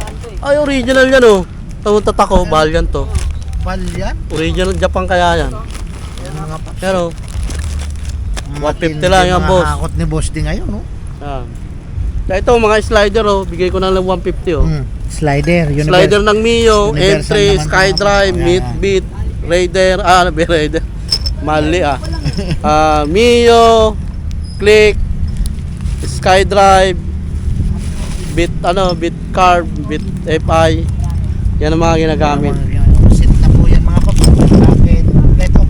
[SPEAKER 2] Ay original yan oh. Tatak ko, bahal yan to.
[SPEAKER 1] Pal yan.
[SPEAKER 2] Original Japan kaya yan.
[SPEAKER 1] Yan mga paps.
[SPEAKER 2] Pero 150
[SPEAKER 1] Matindi
[SPEAKER 2] lang yan,
[SPEAKER 1] mga
[SPEAKER 2] boss.
[SPEAKER 1] hakot ni boss di ngayon oh.
[SPEAKER 2] ah. Kaya ito mga slider oh, bigay ko na lang 150 oh.
[SPEAKER 1] Slider.
[SPEAKER 2] Slider ng Mio,
[SPEAKER 1] Universal
[SPEAKER 2] M3,
[SPEAKER 1] naman
[SPEAKER 2] SkyDrive,
[SPEAKER 1] ito.
[SPEAKER 2] Meatbeat, Raider, Raider. Mali ah. Mio, Click, SkyDrive, Bit Carb, Bit FI. Yan ang mga ginagamit.
[SPEAKER 1] Sit na po yan mga paps. Kapit. Ito.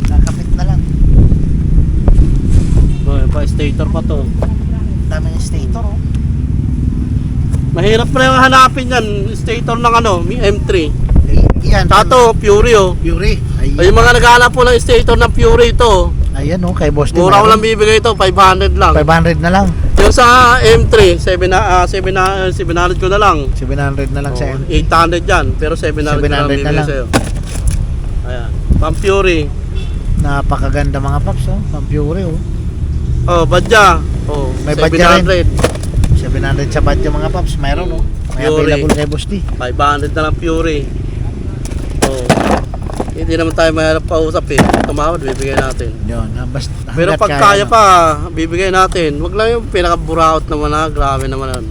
[SPEAKER 1] Nakapit na lang.
[SPEAKER 2] Oh, pa stator pa to.
[SPEAKER 1] Dami ng stator oh.
[SPEAKER 2] Mahirap pa yung hanapin yan, stator ng ano, M3.
[SPEAKER 1] Yan.
[SPEAKER 2] Tato, Fury oh.
[SPEAKER 1] Fury.
[SPEAKER 2] Ay, yung mga naghahanap po ng stator ng Fury ito,
[SPEAKER 1] Ayan oh, kay boss di.
[SPEAKER 2] mura ko lang bibigay ito, 500 lang.
[SPEAKER 1] 500 na lang.
[SPEAKER 2] Yung sa M3, 700 ko na lang.
[SPEAKER 1] 700 na lang sa
[SPEAKER 2] Oh, 800 yan, pero 700 ko
[SPEAKER 1] 700
[SPEAKER 2] lang
[SPEAKER 1] na
[SPEAKER 2] bibigay
[SPEAKER 1] lang.
[SPEAKER 2] sa'yo. Ayan, Pang Fury.
[SPEAKER 1] Napakaganda mga paps oh. Pang Fury oh.
[SPEAKER 2] Oh, Badja. Oh,
[SPEAKER 1] May Badja
[SPEAKER 2] 700.
[SPEAKER 1] 700 sa badya mga paps. Mayroon oh. May
[SPEAKER 2] Fury.
[SPEAKER 1] available kay boss di.
[SPEAKER 2] 500 na lang Fury. Oh. Hindi naman tayo mahirap pausap eh. Tumawad, bibigay natin.
[SPEAKER 1] Yun. Basta,
[SPEAKER 2] Pero pag kaya pa, bibigay natin. Wag lang yung pinaka-buraot naman na, grabe naman yan.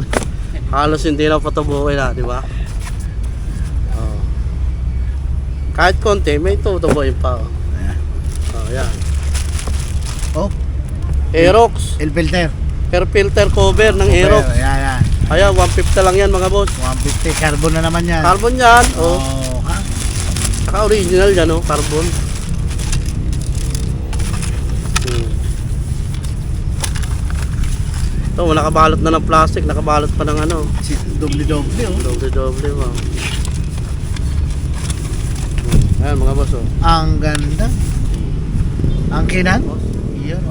[SPEAKER 2] Halos hindi na patubukin na, di ba? Oh. Kahit konti, may tutubukin pa. Oh, yan.
[SPEAKER 1] Oh,
[SPEAKER 2] Aerox,
[SPEAKER 1] el filter.
[SPEAKER 2] air filter cover ng Aerox.
[SPEAKER 1] Yan.
[SPEAKER 2] Ayan, 150 lang yan mga boss.
[SPEAKER 1] 150 carbon na naman yan.
[SPEAKER 2] Carbon yan, oh.
[SPEAKER 1] Oh, ha?
[SPEAKER 2] Saka original yan, oh, carbon. Ito, nakabalot na ng plastic, nakabalot pa ng ano.
[SPEAKER 1] Doble-doble oh.
[SPEAKER 2] Doble-doble mo. Ayan mga boss oh.
[SPEAKER 1] Ang ganda. Ang kinan. Yan.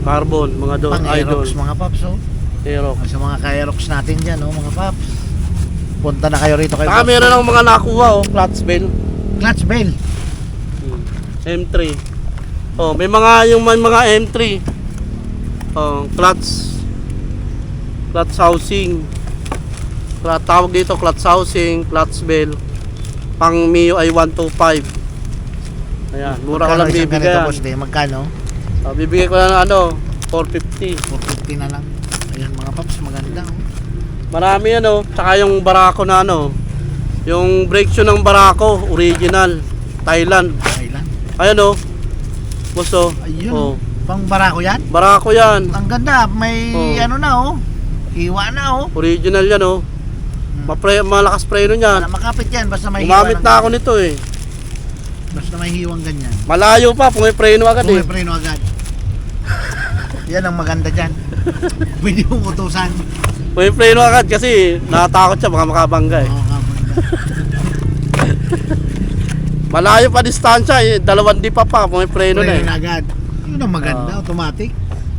[SPEAKER 2] Carbon, mga
[SPEAKER 1] Pang
[SPEAKER 2] idol.
[SPEAKER 1] Aerox mga paps oh.
[SPEAKER 2] Aerox.
[SPEAKER 1] Sa mga ka-Aerox natin dyan oh mga paps. Punta na kayo rito kay
[SPEAKER 2] Saka
[SPEAKER 1] boss.
[SPEAKER 2] meron akong mga nakuha oh, clutch bell.
[SPEAKER 1] Clutch bell.
[SPEAKER 2] M3. Oh, may mga M3. Oh, clutch housing. Tawag dito clutch housing, clutch bell. Pang Mio ay 125. Ayan, mura ko lang
[SPEAKER 1] Magkano isang
[SPEAKER 2] bibigay.
[SPEAKER 1] ganito, boss D? Magkano?
[SPEAKER 2] Bibigay ko na ng 450.
[SPEAKER 1] 450 na lang. Ayan mga paps, maganda. Oh.
[SPEAKER 2] Marami tsaka yung Barako na yung brake shoe ng Barako, original, Thailand.
[SPEAKER 1] Thailand.
[SPEAKER 2] Ayan Buso.
[SPEAKER 1] Ayun.
[SPEAKER 2] Oh.
[SPEAKER 1] Pang barako yan.
[SPEAKER 2] Barako yan.
[SPEAKER 1] Ang ganda, may
[SPEAKER 2] Oh.
[SPEAKER 1] ano na oh. Hiwa na oh.
[SPEAKER 2] Original yan malakas preno niyan.
[SPEAKER 1] Makapit yan, basta may
[SPEAKER 2] Gumamit
[SPEAKER 1] hiwa
[SPEAKER 2] na ako nito
[SPEAKER 1] Basta may hiwang ganyan.
[SPEAKER 2] Malayo pa, kung may preno agad
[SPEAKER 1] Kung may preno agad. Yan ang maganda dyan. Pwede mong utusan.
[SPEAKER 2] Kung may preno agad kasi natatakot siya, baka makabangga
[SPEAKER 1] Oo, kapag
[SPEAKER 2] Malayo pa distansya, 2D pa kung may preno na
[SPEAKER 1] preno na agad. Yun ang maganda, automatic.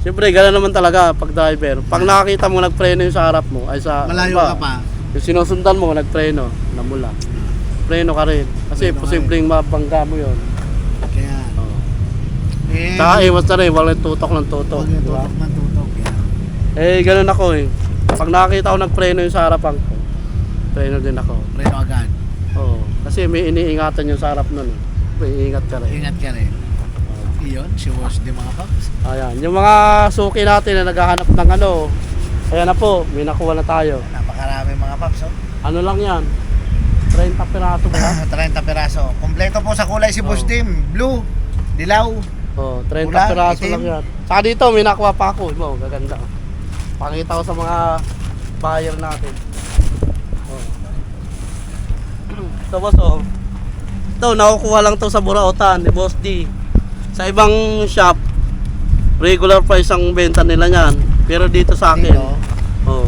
[SPEAKER 2] Siyempre, gano'n naman talaga pag driver. Pag nakakita mo nagpreno yung sa harap mo, ay sa
[SPEAKER 1] Malayo ka pa.
[SPEAKER 2] yung sinusundan mo, nagpreno, namula. Preno ka rin. Kasi
[SPEAKER 1] Preno ka
[SPEAKER 2] posibleng mabangga mo yun.
[SPEAKER 1] Kaya, eh,
[SPEAKER 2] Saka iwas na rin, walang tutok ng tutok.
[SPEAKER 1] huwag yung
[SPEAKER 2] Diba?
[SPEAKER 1] tutok ng tutok. Yan.
[SPEAKER 2] Gano'n ako Pag nakakita ko nagpreno yung sa harapan ko, preno din ako.
[SPEAKER 1] Preno agad.
[SPEAKER 2] Oo. Kasi may iniingatan yung sa harap nun. May iingat ka rin.
[SPEAKER 1] Ingat ka rin. Iyon, si Wash di mga paps.
[SPEAKER 2] Ayan, yung mga suki natin na naghahanap ng ayan na po, may nakuha na tayo.
[SPEAKER 1] Napakarami mga paps. Oh.
[SPEAKER 2] Ano lang yan? 30 piraso ba yan?
[SPEAKER 1] 30 piraso. Kompleto po sa kulay si Boss
[SPEAKER 2] Oh.
[SPEAKER 1] Tim. Blue, dilaw.
[SPEAKER 2] Oh, 30
[SPEAKER 1] Pula,
[SPEAKER 2] piraso
[SPEAKER 1] itim.
[SPEAKER 2] lang yan. Saka dito, may nakuha pa ako. Gaganda. Pakita ko sa mga buyer natin. Oh. Ito boss, Ito, nakukuha lang to sa Burautan ni Boss D. Sa ibang shop, regular price ang benta nila niyan. Pero dito sa akin,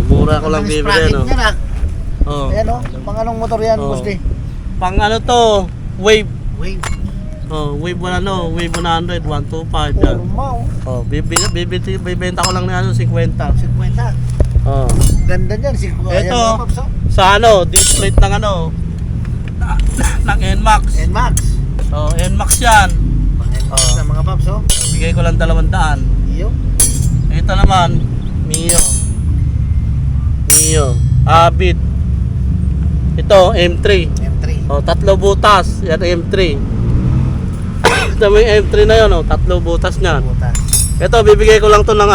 [SPEAKER 2] mura ko lang
[SPEAKER 1] Ang
[SPEAKER 2] bibili,
[SPEAKER 1] sprocket niya na.
[SPEAKER 2] Oh.
[SPEAKER 1] Ayan pang anong motor yan,
[SPEAKER 2] Oh.
[SPEAKER 1] Boss D?
[SPEAKER 2] Pang to, Wave.
[SPEAKER 1] Wave.
[SPEAKER 2] Wave 100, 125 yan.
[SPEAKER 1] Forma,
[SPEAKER 2] Bibenta ko lang ng 50.
[SPEAKER 1] 50.
[SPEAKER 2] Oh.
[SPEAKER 1] Ganda niyan. Ayan,
[SPEAKER 2] Ito.
[SPEAKER 1] mga paps.
[SPEAKER 2] Sa disc plate ng ng NMAX.
[SPEAKER 1] NMAX.
[SPEAKER 2] NMAX yan.
[SPEAKER 1] Pang NMAX na mga paps.
[SPEAKER 2] Bigay ko lang 200.
[SPEAKER 1] Iyo.
[SPEAKER 2] Ito naman, Mio. Abit. Ito, M3.
[SPEAKER 1] M3.
[SPEAKER 2] Tatlo butas. Yan, M3. Ito mo yung M3 na yun, tatlo butas niyan.
[SPEAKER 1] Butas.
[SPEAKER 2] Ito, bibigay ko lang to ng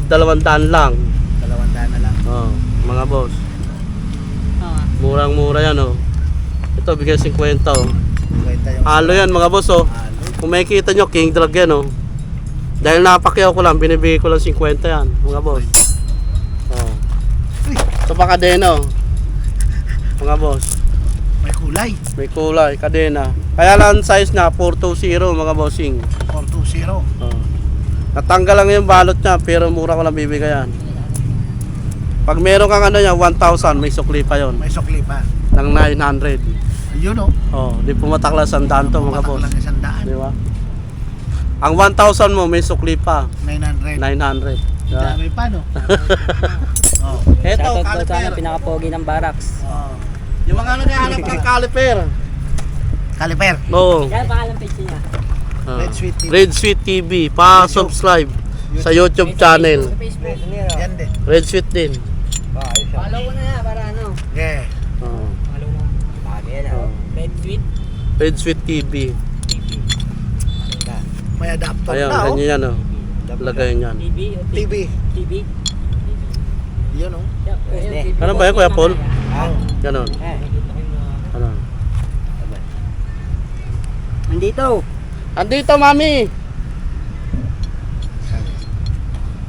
[SPEAKER 2] 200 lang.
[SPEAKER 1] 200 na lang.
[SPEAKER 2] Mga boss. Murang-mura yan, Ito, bigay 50,
[SPEAKER 1] 50 yung
[SPEAKER 2] Halo yan, mga boss,
[SPEAKER 1] halo.
[SPEAKER 2] Kung makikita nyo, king drag yan, Dahil napakyaw ko lang, binibigay ko lang 50 yan, mga boss. Ito pa kadena, mga boss.
[SPEAKER 1] May kulay.
[SPEAKER 2] May kulay, kadena. Kaya lang size na 420, mga bossing.
[SPEAKER 1] 420.
[SPEAKER 2] Natanggal lang yung balot niya, pero mura ko lang bibigay yan. Pag meron kang 1,000, may sukli pa yon
[SPEAKER 1] May sukli pa.
[SPEAKER 2] ng 900.
[SPEAKER 1] Ayun
[SPEAKER 2] Di pumatakla 100 to, mga boss.
[SPEAKER 1] lang 100.
[SPEAKER 2] Di ba? Ang 1,000 mo, may sukli pa.
[SPEAKER 1] 900.
[SPEAKER 2] 900. Diba?
[SPEAKER 1] Dami pa no?
[SPEAKER 2] Ito,
[SPEAKER 5] Shoutout po
[SPEAKER 2] caliper.
[SPEAKER 5] sa pinakapogi ng barracks.
[SPEAKER 2] Yung mga naghahanap ng caliper.
[SPEAKER 1] Caliper.
[SPEAKER 2] Oo.
[SPEAKER 5] Yan, pangalan page niya.
[SPEAKER 1] Red Sweet TV.
[SPEAKER 2] Red Sweet TV. Pa-subscribe sa YouTube channel.
[SPEAKER 5] Sa Facebook.
[SPEAKER 1] Yan din.
[SPEAKER 2] Red Sweet din.
[SPEAKER 5] Follow ko na yan para
[SPEAKER 1] Yeah.
[SPEAKER 2] Oo.
[SPEAKER 5] Follow mo. Bagay yan
[SPEAKER 2] Oo.
[SPEAKER 5] Red Sweet
[SPEAKER 2] Red Sweet TV.
[SPEAKER 5] TV.
[SPEAKER 1] May adapter
[SPEAKER 2] Ayan,
[SPEAKER 1] na
[SPEAKER 2] ganyan yan. Lagay yan.
[SPEAKER 5] TV o
[SPEAKER 1] TV.
[SPEAKER 5] TV.
[SPEAKER 1] Yun
[SPEAKER 2] Ano ba yan, Kuya Paul? Ganon. Ano?
[SPEAKER 5] Nandito.
[SPEAKER 2] Andito, mami!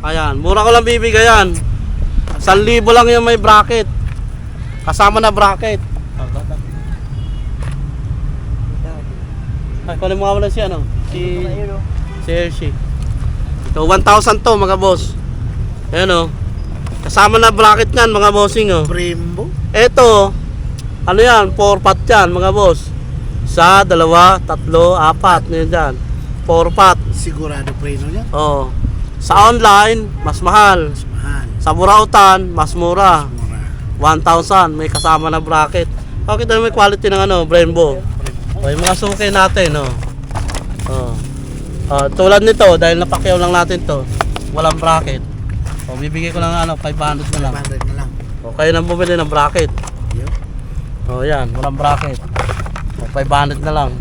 [SPEAKER 2] Ayan, mura ko lang bibigay yan. 1,000 lang yung may bracket. Kasama na bracket. Ay, kunin mo nga wala si Si Hershey. Ito, 1,000 to, mga boss. Ayan, kasama na bracket yan, mga bossing,
[SPEAKER 1] Brembo.
[SPEAKER 2] Ito, ano yan, 4-pot yan, mga boss. Sa 2, 3, 4, yun dyan. 4-pot.
[SPEAKER 1] Sigurado preno niya.
[SPEAKER 2] Sa online, mas mahal.
[SPEAKER 1] Mas mahal.
[SPEAKER 2] Sa Burautan, mas mura.
[SPEAKER 1] Mura.
[SPEAKER 2] 1,000, may kasama na bracket. Bakit na may quality ng Brembo? O, yung mga suki natin, oh. Oh. Tulad nito, dahil napakyaw lang natin to, walang bracket. O, bibigay ko lang 500 na lang.
[SPEAKER 1] 500 na lang.
[SPEAKER 2] O, kayo nang bumili ng bracket.
[SPEAKER 1] Yun.
[SPEAKER 2] O, yan, walang bracket. O, 500 na lang.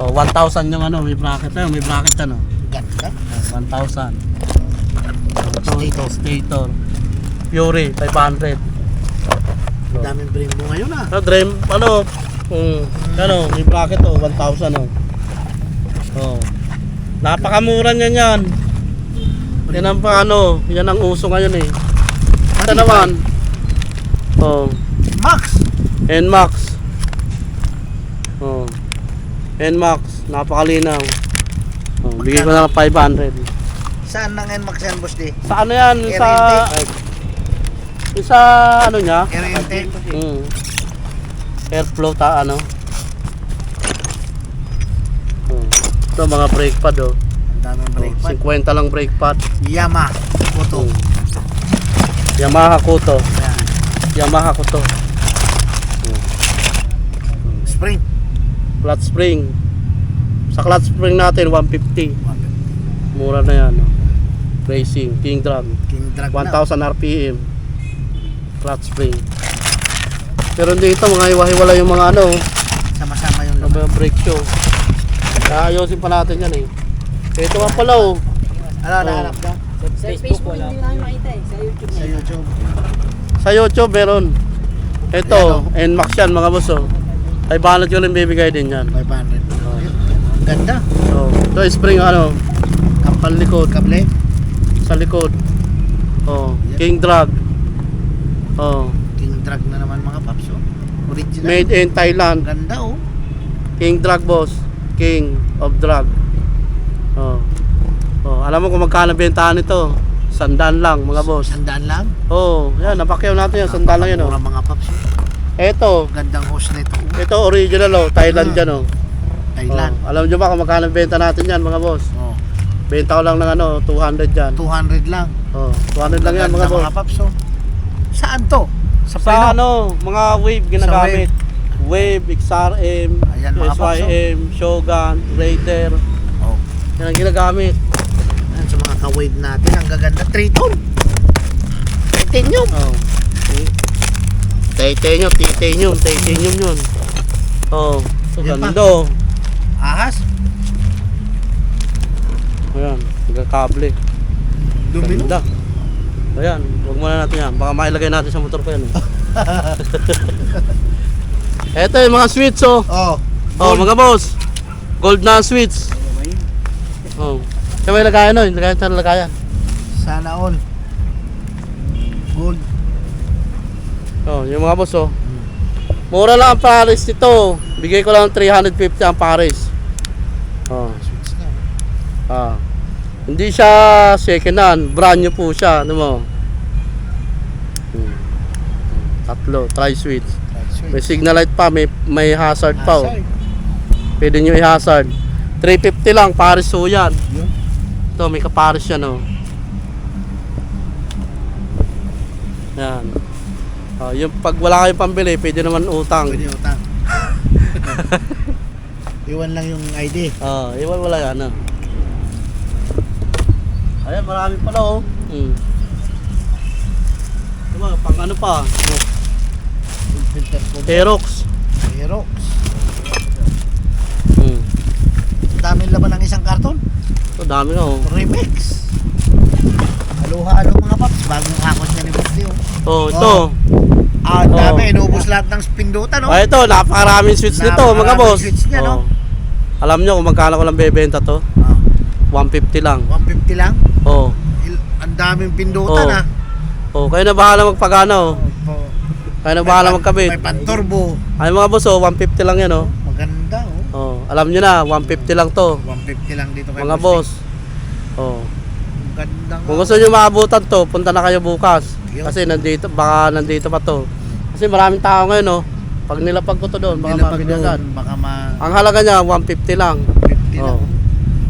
[SPEAKER 2] O, 1,000 yung may bracket na, may bracket ano.
[SPEAKER 1] Ganda.
[SPEAKER 2] 1,000. Ito, stator. Fury, 500.
[SPEAKER 1] Daming brembo ngayon ah.
[SPEAKER 2] Dream, may bracket 1,000 napakamura niyan yan. Yan ang yan ang uso ngayon eh. Ito naman.
[SPEAKER 1] Max.
[SPEAKER 2] NMAX. NMAX, napakalinaw. Bigay ko na lang 500.
[SPEAKER 1] Saan nang NMAX yan, boss di?
[SPEAKER 2] Sa ano yan?
[SPEAKER 1] Air
[SPEAKER 2] Sa niya?
[SPEAKER 1] Air intake.
[SPEAKER 2] Airflow Ito mga brake pad
[SPEAKER 1] Ang daming brake pad.
[SPEAKER 2] 50 lang brake pad.
[SPEAKER 1] Yamaha. Kuto.
[SPEAKER 2] Yamaha Kuto.
[SPEAKER 1] Ayan.
[SPEAKER 2] Yamaha Kuto.
[SPEAKER 1] Spring.
[SPEAKER 2] Flat spring. Sa clutch spring natin 150. Mura na yan. Racing, King Drag.
[SPEAKER 1] King drag
[SPEAKER 2] 1,000 RPM. Flat spring. Pero dito mga hiwa-hiwala yung mga
[SPEAKER 1] Sama-sama yung laman.
[SPEAKER 2] brake show. Kaya ayusin pa natin yan eh. Ito nga pala
[SPEAKER 1] Nahanap ka?
[SPEAKER 4] Sa Facebook hindi namin makita eh. Sa YouTube
[SPEAKER 1] Sa
[SPEAKER 4] na.
[SPEAKER 1] YouTube.
[SPEAKER 2] Sa YouTube meron. Ito, NMAX yan mga boss 500 ko lang bibigay din yan.
[SPEAKER 1] 500. Ganda.
[SPEAKER 2] Ito spring kapal likod.
[SPEAKER 1] Kable.
[SPEAKER 2] Sa likod. King Drag.
[SPEAKER 1] King drag na naman mga paps. Original.
[SPEAKER 2] Made in Thailand.
[SPEAKER 1] Ganda oh.
[SPEAKER 2] King Drag boss. King of Drag. Alam mo kung magkano bentahan nito? 100 lang mga boss.
[SPEAKER 1] 100 lang.
[SPEAKER 2] Yan, napakyaw natin yan. 100 lang yan
[SPEAKER 1] Mura mga paps.
[SPEAKER 2] Ito,
[SPEAKER 1] Gandang hose nito.
[SPEAKER 2] ito original Thailand yan
[SPEAKER 1] Thailand.
[SPEAKER 2] Alam nyo ba kung magkano benta natin yan mga boss?
[SPEAKER 1] Oh.
[SPEAKER 2] Benta ko lang ng 200 yan.
[SPEAKER 1] 200 lang.
[SPEAKER 2] 200 lang yan mga
[SPEAKER 1] Ganda
[SPEAKER 2] boss.
[SPEAKER 1] mga paps. Saan to?
[SPEAKER 2] Sa mga wave ginagamit. Wave, XRM,
[SPEAKER 1] Ayan, mga
[SPEAKER 2] SYM, Shogun, Raider.
[SPEAKER 1] Oh.
[SPEAKER 2] Yan ang ginagamit.
[SPEAKER 1] Ayan, sa mga ka-wave natin, ang gaganda. Triton. Titanium.
[SPEAKER 2] Titanium yun. So
[SPEAKER 1] Yan pa.
[SPEAKER 2] ganda.
[SPEAKER 1] Ahas.
[SPEAKER 2] Ayan, nagkakable.
[SPEAKER 1] Domino.
[SPEAKER 2] Ganda. Ayan, huwag muna natin yan. Baka mailagay natin sa motor ko yan. Ito yung mga switch
[SPEAKER 1] Oh.
[SPEAKER 2] mga boss. Gold na switch. Kaya may lagayan lagayan.
[SPEAKER 1] Sana all. Gold.
[SPEAKER 2] Yung mga boss mura lang ang Paris nito. Bigay ko lang 350 ang Paris.
[SPEAKER 1] Switch na.
[SPEAKER 2] Hindi siya second hand, brand new po siya, Tatlo, tri-switch. May signal light pa, may hazard pa. Pwede nyo i-hazard. 350 lang, Paris yan. Ito, may ka-Paris yan Yan. Yung pag wala kayong pambili, pwede naman utang.
[SPEAKER 1] Pwede utang. Iwan lang yung ID.
[SPEAKER 2] Iwan wala yan Ayan, marami pala Diba, pang ano pa?
[SPEAKER 1] Filter ko.
[SPEAKER 2] Aerox.
[SPEAKER 1] Aerox. Daming laman ng isang karton.
[SPEAKER 2] Ito, dami na
[SPEAKER 1] Remix. Aloha mga paps. Bagong hakot niya ni Boss Dio.
[SPEAKER 2] Ito.
[SPEAKER 1] Dami. Inubos lahat ng pindutan.
[SPEAKER 2] Ito, napakaraming switch nito mga
[SPEAKER 1] Napakaraming
[SPEAKER 2] boss.
[SPEAKER 1] switch niya, no?
[SPEAKER 2] Alam nyo kung magkano ko lang bebenta to? 150 lang.
[SPEAKER 1] 150 lang. Ang daming pindutan
[SPEAKER 2] Kayo na bahala magpagano. Kayo na bahala magkabit.
[SPEAKER 1] May pan-turbo.
[SPEAKER 2] Ay mga boss 150 lang yan
[SPEAKER 1] Maganda
[SPEAKER 2] alam nyo na, 150 lang to.
[SPEAKER 1] 150 lang dito kay
[SPEAKER 2] Mga boss.
[SPEAKER 1] Ganda nga.
[SPEAKER 2] Kung gusto nyo maabutan to, punta na kayo bukas.
[SPEAKER 1] Yun.
[SPEAKER 2] Kasi baka nandito pa to. Kasi maraming tao ngayon pag nilapag ko to doon, baka
[SPEAKER 1] Nilapag
[SPEAKER 2] mabili
[SPEAKER 1] doon,
[SPEAKER 2] agad.
[SPEAKER 1] baka
[SPEAKER 2] Ang halaga niya 150 lang.
[SPEAKER 1] 50 lang.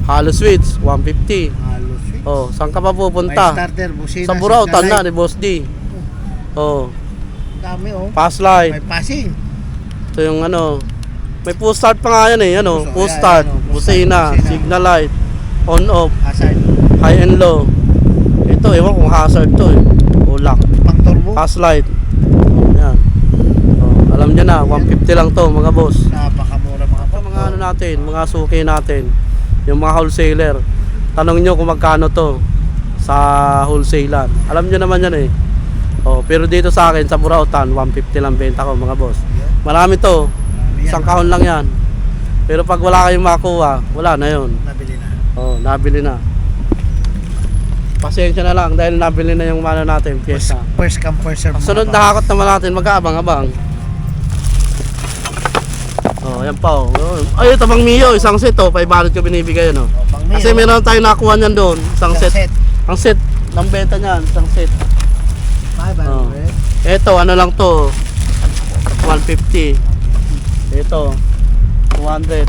[SPEAKER 2] Halo switch 150.
[SPEAKER 1] Halo switch.
[SPEAKER 2] Saan ka pa
[SPEAKER 1] May
[SPEAKER 2] pupunta?
[SPEAKER 1] starter, busina.
[SPEAKER 2] Sa Burautan
[SPEAKER 1] signal
[SPEAKER 2] na ni Boss D.
[SPEAKER 1] light. Dami
[SPEAKER 2] Pass light.
[SPEAKER 1] May passing.
[SPEAKER 2] Ito yung May pull start pa nga yan eh, ano,
[SPEAKER 1] Puso,
[SPEAKER 2] pull
[SPEAKER 1] ayan,
[SPEAKER 2] start,
[SPEAKER 1] ano, pull
[SPEAKER 2] busina,
[SPEAKER 1] start, busina.
[SPEAKER 2] signal light, on off,
[SPEAKER 1] Hazard.
[SPEAKER 2] high and low. Ito, ewan kung hazard to eh. O lock,
[SPEAKER 1] Pang turbo.
[SPEAKER 2] pass light. Oh, yan. Oh, alam niya na, 150 lang to mga boss.
[SPEAKER 1] Napakamura mga
[SPEAKER 2] Ito mga ano natin, mga suki natin, yung mga wholesaler. Tanong nyo kung magkano to sa wholesaler. Alam nyo naman yan eh. Oh, pero dito sa akin, sa Burautan, 150 lang benta ko mga boss. Marami to, isang kahon lang yan. Pero pag wala kayong makuha, wala na yun.
[SPEAKER 1] Nabili na.
[SPEAKER 2] Oh, nabili na. Pasensya na lang dahil nabili na yung ano natin, pyesa.
[SPEAKER 1] First come, first serve.
[SPEAKER 2] Sunod na hakot naman natin, mag-aabang-abang. Oh, yan pa oh. Ay, ito pang Mio, isang set oh, 500 ko binibigay ano. Kasi meron tayong nakuha niyan doon, isang set. Ang set, ng benta niyan, isang set.
[SPEAKER 1] 500.
[SPEAKER 2] Oh. Ito, ano lang to, 150. Ito, 200.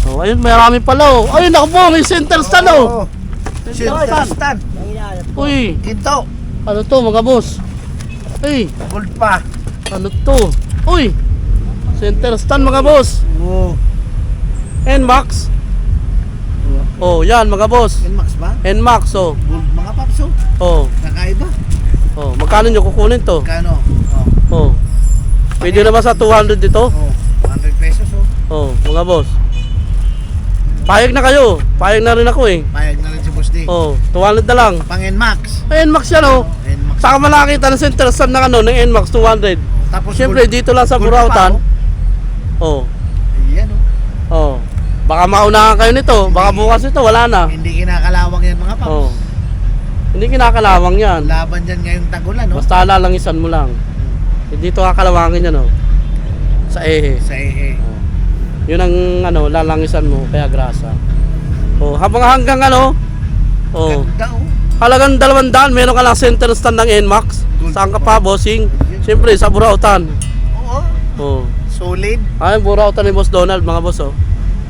[SPEAKER 2] Oh, ayun, marami pala oh. Ayun, naku po, may center stand oh.
[SPEAKER 1] Center stand.
[SPEAKER 2] Uy,
[SPEAKER 1] Ginto.
[SPEAKER 2] ano to mga boss? Ay,
[SPEAKER 1] Gold pa.
[SPEAKER 2] ano to? Uy, center stand mga boss.
[SPEAKER 1] Oo.
[SPEAKER 2] NMAX. Oh, yan mga boss.
[SPEAKER 1] Max ba?
[SPEAKER 2] NMAX oh.
[SPEAKER 1] Gold mga paps oh.
[SPEAKER 2] Oh,
[SPEAKER 1] Nakaiba.
[SPEAKER 2] oh, magkano nyo kukunin to?
[SPEAKER 1] Kano? Oh.
[SPEAKER 2] Oh. Pwede na ba sa 200 dito?
[SPEAKER 1] Oh. 100 pesos oh.
[SPEAKER 2] Oh, mga boss. Payag na kayo. Payag na rin ako eh.
[SPEAKER 1] Payag na rin si Boss D.
[SPEAKER 2] Oh, 200 na lang.
[SPEAKER 1] Pang NMAX.
[SPEAKER 2] Ay, NMAX yan oh.
[SPEAKER 1] NMAX.
[SPEAKER 2] Saka malakita ng center stand ng ano, ng NMAX 200.
[SPEAKER 1] Tapos
[SPEAKER 2] Siyempre, dito lang sa
[SPEAKER 1] gold
[SPEAKER 2] Burautan.
[SPEAKER 1] pa,
[SPEAKER 2] Oh.
[SPEAKER 1] Ayan oh.
[SPEAKER 2] Oh. Baka maunahan kayo nito. Baka bukas ito, wala na.
[SPEAKER 1] Hindi kinakalawang yan mga paps.
[SPEAKER 2] Oh. Hindi kinakalawang yan.
[SPEAKER 1] Laban dyan ngayong tagulan no.
[SPEAKER 2] Basta lalangisan mo lang. Dito kakalawangin yan oh. Sa ehe.
[SPEAKER 1] Sa ehe.
[SPEAKER 2] Yun ang ano, lalangisan mo, kaya grasa. Oh, hanggang ano? Oh.
[SPEAKER 1] Ganda oh.
[SPEAKER 2] Halagang 200, meron ka lang center stand ng NMAX. Saan ka pa, bossing? Siyempre, sa Burautan.
[SPEAKER 1] Oo.
[SPEAKER 2] Oh.
[SPEAKER 1] Solid.
[SPEAKER 2] Ayun, Burautan ni Boss Donald, mga boss oh.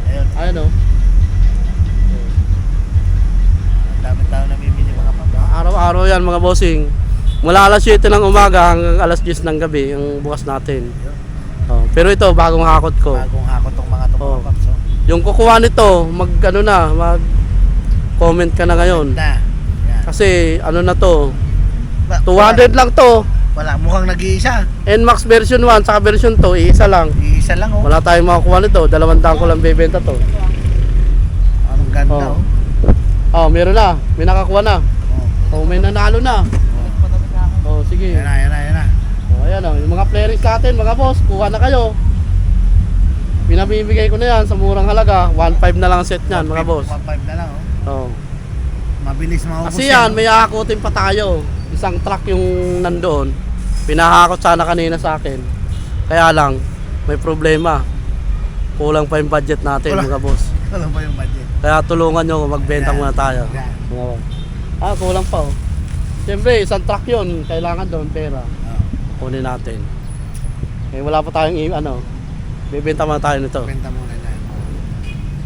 [SPEAKER 1] Ayun.
[SPEAKER 2] Ayun oh.
[SPEAKER 1] Ang dami tao namimili mga paps.
[SPEAKER 2] Araw-araw yan mga bossing. Mula alas 7 ng umaga hanggang alas 10 ng gabi ang bukas natin. Oh, pero ito bagong hakot ko.
[SPEAKER 1] Bagong hakot tong mga to
[SPEAKER 2] Oh.
[SPEAKER 1] mga paps oh.
[SPEAKER 2] Yung kukuha nito, mag comment ka na ngayon.
[SPEAKER 1] Na. Yan.
[SPEAKER 2] Kasi ano na to,
[SPEAKER 1] Ba-
[SPEAKER 2] 200 lang to.
[SPEAKER 1] Wala, mukhang nag-iisa.
[SPEAKER 2] NMAX version 1 saka version 2, iisa lang.
[SPEAKER 1] Iisa lang oh.
[SPEAKER 2] Wala tayong makukuha nito, 200 ko lang bebenta to.
[SPEAKER 1] Ang ganda
[SPEAKER 2] Oh.
[SPEAKER 1] oh.
[SPEAKER 2] Oh, meron na, may nakakuha na.
[SPEAKER 1] Oh.
[SPEAKER 2] Oh, may nanalo na. Oh, sige.
[SPEAKER 1] Yan na, yan na, yan na.
[SPEAKER 2] Oh, ayan oh, yung mga players natin, mga boss, kuha na kayo. Pinabibigay ko na yan sa murang halaga, 1.5 na lang ang set niyan, mga boss.
[SPEAKER 1] 1.5 na lang oh.
[SPEAKER 2] Oh.
[SPEAKER 1] Mabilis maubos
[SPEAKER 2] Kasi yan, may hahakotin pa tayo. Isang truck yung nandoon. Pinahakot sana kanina sa akin. Kaya lang, may problema. Kulang pa yung budget natin,
[SPEAKER 1] Kulang.
[SPEAKER 2] mga boss.
[SPEAKER 1] Ano ba yung budget?
[SPEAKER 2] Kaya tulungan nyo, magbenta
[SPEAKER 1] Yan.
[SPEAKER 2] muna tayo.
[SPEAKER 1] Yan.
[SPEAKER 2] Mga boss. Ah, kulang pa oh. Siyempre, isang truck yun. Kailangan doon pera.
[SPEAKER 1] Oh.
[SPEAKER 2] Kunin natin. Eh, wala pa tayong bibenta muna tayo nito.
[SPEAKER 1] Benta muna yan.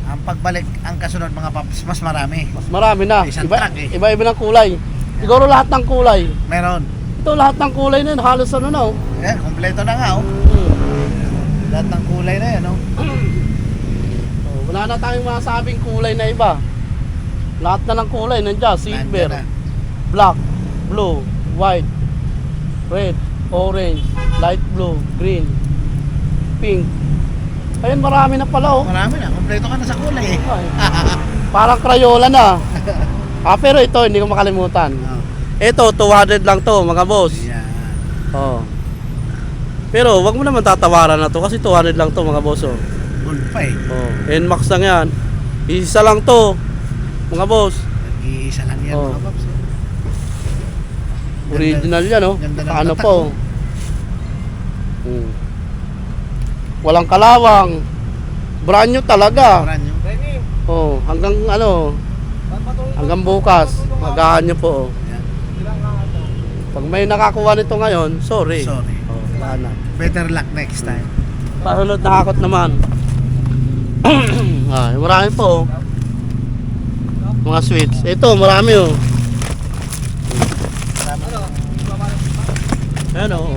[SPEAKER 1] Ang pagbalik, ang kasunod mga paps, mas marami.
[SPEAKER 2] Mas marami na.
[SPEAKER 1] Isang truck eh.
[SPEAKER 2] Iba-iba ng kulay. Siguro lahat ng kulay.
[SPEAKER 1] Meron.
[SPEAKER 2] Ito, lahat ng kulay na yun. Halos ano na oh.
[SPEAKER 1] Yan, kompleto na nga oh. Lahat ng kulay na yan oh.
[SPEAKER 2] Oh, wala na tayong masabing kulay na iba. Lahat na ng kulay nandiyan, silver,
[SPEAKER 1] Nandiyan na.
[SPEAKER 2] black, blue, white, red, orange, light blue, green, pink. Ayun, marami na pala oh.
[SPEAKER 1] Marami na, kompleto ka na sa kulay eh.
[SPEAKER 2] Ay, parang Crayola na. Pero ito hindi ko makalimutan.
[SPEAKER 1] Oh.
[SPEAKER 2] Ito 200 lang to, mga boss.
[SPEAKER 1] Yan.
[SPEAKER 2] Oh. Pero wag mo naman tatawaran na to kasi 200 lang to, mga boss oh.
[SPEAKER 1] Gold pa eh.
[SPEAKER 2] Oh, NMAX lang yan. Isa lang to, mga boss.
[SPEAKER 1] Nag-iisa lang yan
[SPEAKER 2] Oh.
[SPEAKER 1] mga paps.
[SPEAKER 2] Original yan oh.
[SPEAKER 1] Ganda ng
[SPEAKER 2] Ano
[SPEAKER 1] tatak,
[SPEAKER 2] po? Walang kalawang. Brand new talaga.
[SPEAKER 1] Brand new.
[SPEAKER 2] Oh, hanggang ano, hanggang bukas. Magahan nyo po oh.
[SPEAKER 1] Yan.
[SPEAKER 2] Pag may nakakuha nito ngayon, sorry.
[SPEAKER 1] Sorry.
[SPEAKER 2] Oh, wala na.
[SPEAKER 1] Better luck next time.
[SPEAKER 2] Pasunod na hakot naman. Marami po oh. Mga sweets. Ito, marami oh. Ayan oh.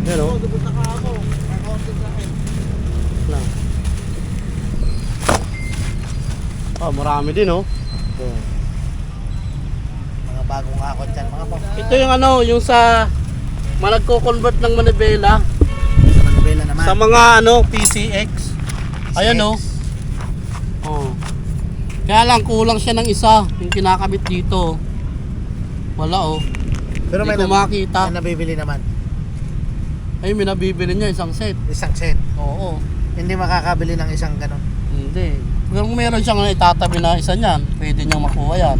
[SPEAKER 2] Yan o. Lang. Oh, marami din oh.
[SPEAKER 1] Mga bagong hakot yan mga paps.
[SPEAKER 2] Ito yung ano, yung sa nagko-convert ng manibela
[SPEAKER 1] Sa Manibela naman.
[SPEAKER 2] sa mga ano, PCX. Ayan oh. Oh. Kaya lang kulang siya ng isa, yung kinakabit dito. Wala oh.
[SPEAKER 1] Pero
[SPEAKER 2] Hindi ko makita.
[SPEAKER 1] may nabibili naman.
[SPEAKER 2] Ay, may nabibili niya isang set.
[SPEAKER 1] Isang set.
[SPEAKER 2] Oo.
[SPEAKER 1] Hindi makakabili ng isang ganun.
[SPEAKER 2] Hindi. Kung meron siyang itatabi na isa niyan, pwede niyang makuha yan.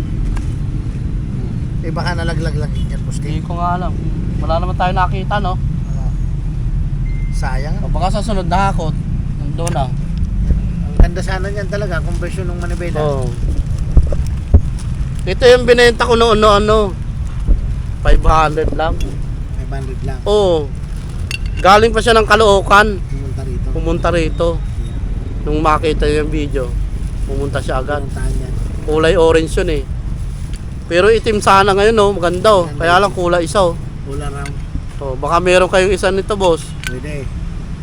[SPEAKER 1] Eh baka nalaglag lang din yan,
[SPEAKER 2] Hindi
[SPEAKER 1] Bosti.
[SPEAKER 2] ko nga alam. Wala naman tayo nakita, no?
[SPEAKER 1] Sayang.
[SPEAKER 2] O baka sa sunod na hakot, nandun na.
[SPEAKER 1] Ang ganda sana niyan talaga, conversion ng Manibela.
[SPEAKER 2] Oo. Ito yung binenta ko noon, 500 lang.
[SPEAKER 1] 500 lang.
[SPEAKER 2] Oo. Galing pa siya ng Caloocan.
[SPEAKER 1] Pumunta rito.
[SPEAKER 2] Pumunta rito. Nung makita yung video, pumunta siya agad.
[SPEAKER 1] Puntahan yan.
[SPEAKER 2] Kulay orange yun eh. Pero itim sana ngayon, no? Maganda oh. Kaya lang kulay isa oh.
[SPEAKER 1] Kulang lang.
[SPEAKER 2] Oh, baka meron kayong isa nito, boss.
[SPEAKER 1] Pwede.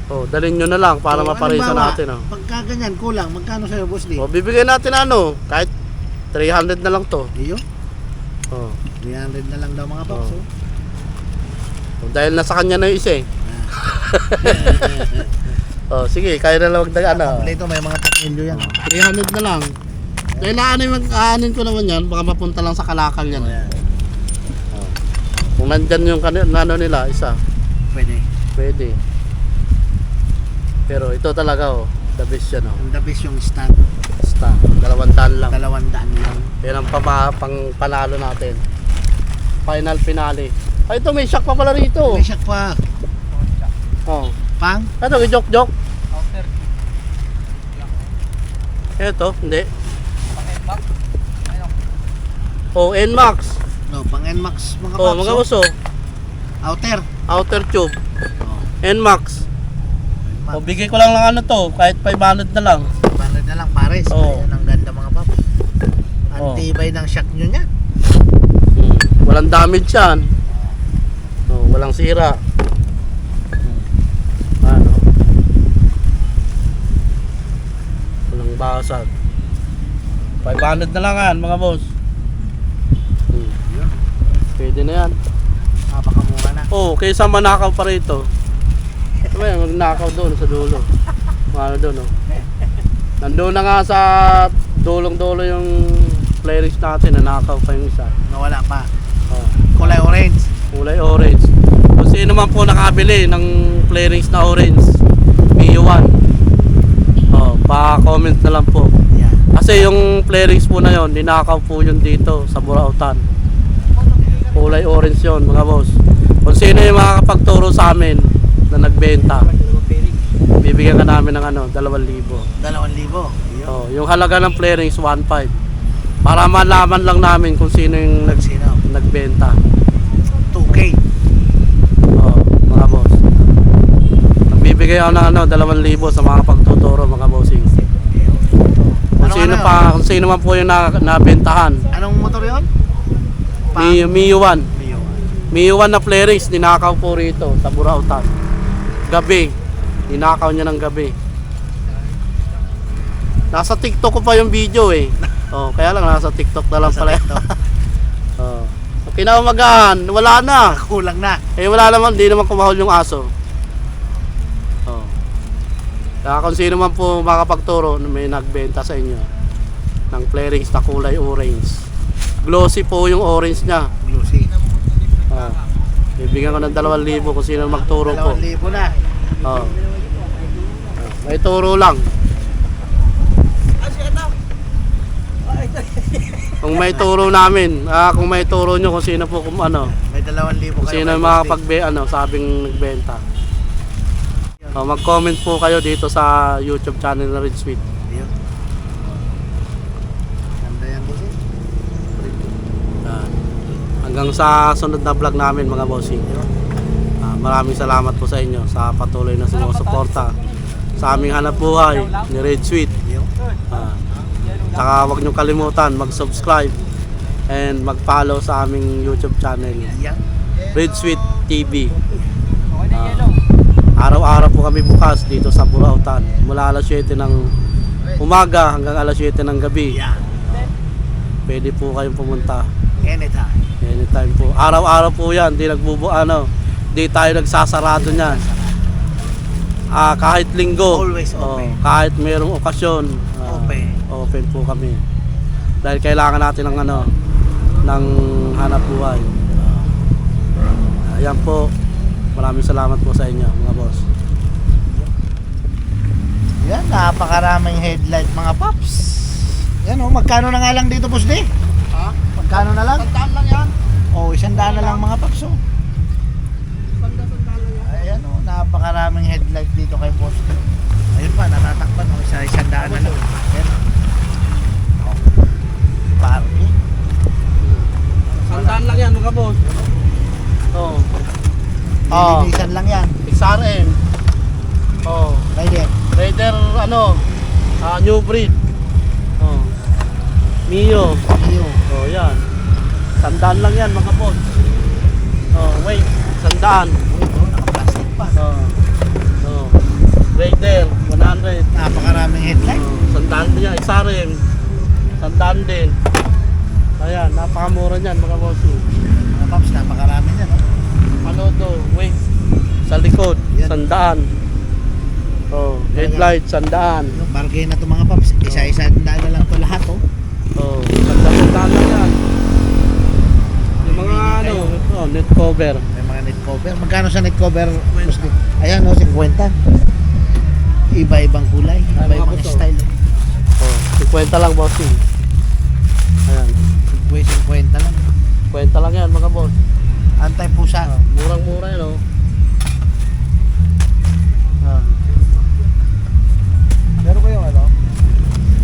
[SPEAKER 2] Oh, dalhin nyo na lang para
[SPEAKER 1] So,
[SPEAKER 2] maparisa
[SPEAKER 1] halimbawa,
[SPEAKER 2] natin oh.
[SPEAKER 1] Pagka ganyan, kulang. Magkano sa'yo, Boss D?
[SPEAKER 2] Oh, bibigyan natin ano, kahit 300 na lang to.
[SPEAKER 1] Iyo?
[SPEAKER 2] Oh.
[SPEAKER 1] 300 na lang daw mga paps.
[SPEAKER 2] Oh. Oh, dahil nasa kanya na yung isa eh. Oh, sige, kaya na lang magdaga ano.
[SPEAKER 1] Kompleto, may mga tornilyo yan.
[SPEAKER 2] 300 na lang. Dahil aanin ko naman yan, baka mapunta lang sa kalakal yan.
[SPEAKER 1] Ayan.
[SPEAKER 2] Oh. Kung nandyan yung ano nila, isa,
[SPEAKER 1] Pwede.
[SPEAKER 2] pwede. Pero ito talaga oh, the best yan oh.
[SPEAKER 1] Ang the best yung stand.
[SPEAKER 2] Basta, 200 lang.
[SPEAKER 1] 200 lang.
[SPEAKER 2] Yan ang pang panalo natin. Final finale. Ay, ito may shock pa pala rito.
[SPEAKER 1] May shock pa.
[SPEAKER 2] Oh.
[SPEAKER 1] Pang?
[SPEAKER 2] Ito, joke. Ito, hindi. Oh, NMAX.
[SPEAKER 1] No, pang NMAX mga
[SPEAKER 2] Oh,
[SPEAKER 1] paps.
[SPEAKER 2] mga uso.
[SPEAKER 1] Outer.
[SPEAKER 2] Outer tube.
[SPEAKER 1] Oh,
[SPEAKER 2] NMAX.
[SPEAKER 1] NMAX.
[SPEAKER 2] Oh, bigay ko lang ng ano to, kahit 500 na lang.
[SPEAKER 1] 500 na lang pares.
[SPEAKER 2] Oh.
[SPEAKER 1] Ayan, ang ganda mga paps. Ang
[SPEAKER 2] Oh.
[SPEAKER 1] tibay ng shock nyo niya.
[SPEAKER 2] Walang damage yan. Oh, walang sira. Ano? Walang basag. 500 na lang yan, mga boss. Pwede na yan.
[SPEAKER 1] Napakamura na.
[SPEAKER 2] Oh, kaysa manakaw pa rito. Diba yan, magnakaw doon sa dulo. Ano doon, oh. Nandun na nga sa dulong-dulo yung playlist natin, nanakaw pa yung isa.
[SPEAKER 1] Nawala pa.
[SPEAKER 2] Oh,
[SPEAKER 1] Kulay orange.
[SPEAKER 2] kulay orange. Kung sino man po nakabili ng playlist na orange, MIUI 1. Oh, pa-comment na lang po.
[SPEAKER 1] Yan.
[SPEAKER 2] Kasi yung playlist po na yon, ninakaw po yun dito sa Burautan. Kulay orange yun, mga boss. Kung sino yung makakapagturo sa amin na nagbenta, bibigyan ka namin ng ano, 2,000.
[SPEAKER 1] 2,000. Iyo.
[SPEAKER 2] Oh, yung halaga ng playrings 1,500. Para malaman lang namin kung sino yung
[SPEAKER 1] Sino?
[SPEAKER 2] nagbenta.
[SPEAKER 1] 2K.
[SPEAKER 2] Oh, mga boss. Nagbibigay ako ng ano, 2,000 sa mga pagtuturo, mga bossing. Kung sino man po yung nabentahan.
[SPEAKER 1] Anong motor yun?
[SPEAKER 2] MIUI 1.
[SPEAKER 1] Mio.
[SPEAKER 2] MIUI 1 na playrings, ninakaw po rito sa Burautan. Gabi. Ninakaw niya ng gabi. Nasa TikTok ko pa yung video eh. Oh, kaya lang nasa TikTok na lang pala. Oh. Kinamagahan, wala na.
[SPEAKER 1] Kulang na.
[SPEAKER 2] Eh wala naman, di naman kumahol yung aso. Oh. Kaya kung sino man po makapagturo na may nagbenta sa inyo ng playrings na kulay orange. Glossy po yung orange niya.
[SPEAKER 1] Glossy.
[SPEAKER 2] Oh. Bibigyan ko ng 2,000 kung sino magturo po.
[SPEAKER 1] 2,000 na.
[SPEAKER 2] Oh. May turo lang. Kung may turo namin, kung may turo nyo kung sino po kung ano,
[SPEAKER 1] May 2,000
[SPEAKER 2] kung
[SPEAKER 1] kayo.
[SPEAKER 2] sino yung sabing nagbenta. Oh, mag-comment po kayo dito sa YouTube channel na Red Sweet.
[SPEAKER 1] Iyo. Ganda yan boss.
[SPEAKER 2] Hanggang sa sunod na vlog namin, mga bossing. Maraming salamat po sa inyo sa patuloy na sumusuporta sa aming hanap buhay ni Red Sweet.
[SPEAKER 1] Iyo.
[SPEAKER 2] Saka huwag nyo kalimutan mag-subscribe and mag-follow sa aming YouTube channel,
[SPEAKER 1] Yan.
[SPEAKER 2] Red Sweet TV. Araw-araw po kami bukas dito sa Burautan. Mula alas 7 ng umaga hanggang alas 7 ng gabi.
[SPEAKER 1] Yeah.
[SPEAKER 2] Pwede po kayong pumunta.
[SPEAKER 1] Anytime.
[SPEAKER 2] Anytime po. Araw-araw po yan. Di tayo nagsasarado niyan. Kahit linggo.
[SPEAKER 1] Always open.
[SPEAKER 2] Kahit mayroong okasyon.
[SPEAKER 1] Open.
[SPEAKER 2] Open po kami. Dahil kailangan natin ng hanap buhay. Ayan po. Maraming salamat po sa inyo, mga boss.
[SPEAKER 1] Yan, napakaraming headlight mga paps. Yan o, magkano na nga lang dito, boss di?
[SPEAKER 2] Ha?
[SPEAKER 1] Magkano na lang?
[SPEAKER 2] Sandaan lang yan.
[SPEAKER 1] O, 100 na lang mga paps o.
[SPEAKER 2] Sandaan lang yan.
[SPEAKER 1] Ayan o, napakaraming headlight dito kay boss di. Ayun pa, natatakpan o, 100 na lang. Yan. O. Parking.
[SPEAKER 2] Sandaan lang yan, mga boss. Oh.
[SPEAKER 1] Lilinisan lang yan.
[SPEAKER 2] XRM. Oh.
[SPEAKER 1] Rider.
[SPEAKER 2] Raider new breed. Oh. Mio.
[SPEAKER 1] Iyo.
[SPEAKER 2] Oh, yan. Sandaan lang yan, mga boss. Oh, wait. Sandaan.
[SPEAKER 1] Uy, bro, naka-plastic pa.
[SPEAKER 2] Oh. Oh. Raider 100.
[SPEAKER 1] Napakaraming headlight.
[SPEAKER 2] Oh, sandaan din yan. XRM. Sandaan din. Ayan, napakamura niyan, mga boss.
[SPEAKER 1] Mga paps, napakarami yan o.
[SPEAKER 2] Ano to? Wait. Sa likod,
[SPEAKER 1] Yan.
[SPEAKER 2] sandaan. Oh, headlight, sandaan.
[SPEAKER 1] Bargain na to mga paps. Isa-isa na lang to lahat o.
[SPEAKER 2] Oh, sandaan lang yan. Yung mga net cover.
[SPEAKER 1] May mga net cover. Magkano sa net cover? Boss di? Ayan o, 50. Iba-ibang kulay.
[SPEAKER 2] Ay, mga
[SPEAKER 1] Iba-ibang
[SPEAKER 2] boss,
[SPEAKER 1] style.
[SPEAKER 2] Oh, 50 lang, bossing. Ayan,
[SPEAKER 1] 50 lang.
[SPEAKER 2] 50 lang yan, mga boss.
[SPEAKER 1] Antay pusa.
[SPEAKER 2] Murang-mura yan, oh. Ah.
[SPEAKER 3] Meron ko yung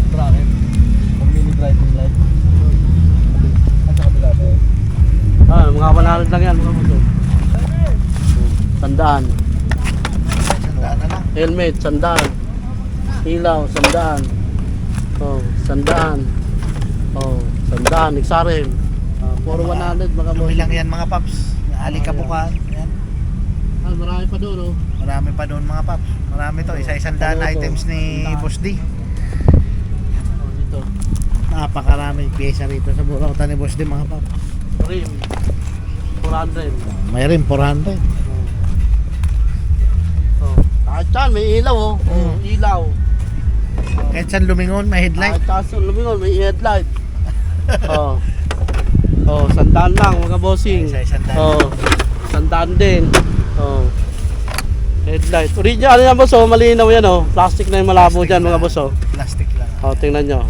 [SPEAKER 3] bracket. Pang mini driving light. At sa kabila ba?
[SPEAKER 2] Mga 100 lang yan, mga boss. Oh. Sandaan.
[SPEAKER 1] Sandaan na lang.
[SPEAKER 2] Helmet, sandaan. Ilaw, sandaan. Oh, sandaan. Oh, sandaan, XRM. Puro 100, mga boss.
[SPEAKER 1] Lumi lang yan mga paps. Alikabukan. Yan.
[SPEAKER 2] Marami pa doon, oh.
[SPEAKER 1] Marami pa doon mga paps. Marami to. Isa-isang daan
[SPEAKER 2] Ano to?
[SPEAKER 1] items ni
[SPEAKER 2] Sandaan.
[SPEAKER 1] Boss D.
[SPEAKER 2] Oh, dito.
[SPEAKER 1] Napakaraming pyesa rito sa Burautan ni Boss D mga paps.
[SPEAKER 2] Rim. 400.
[SPEAKER 1] May rin 400.
[SPEAKER 2] Oh. Kahit saan, may ilaw, oh. Oh, ilaw.
[SPEAKER 1] Kahit saan lumingon, may headlight.
[SPEAKER 2] Kahit saan lumingon, may headlight. Oh. Oh, sandaan lang, mga bossing.
[SPEAKER 1] Isa-isang daan.
[SPEAKER 2] Oh. Sandaan din. Oh. Headlight. Original yan, boss, oh. Malinaw yan, oh. Plastic na yung malabo
[SPEAKER 1] Plastic
[SPEAKER 2] dyan, mga
[SPEAKER 1] lang.
[SPEAKER 2] boss, oh.
[SPEAKER 1] Plastic lang.
[SPEAKER 2] Oh, tingnan nyo.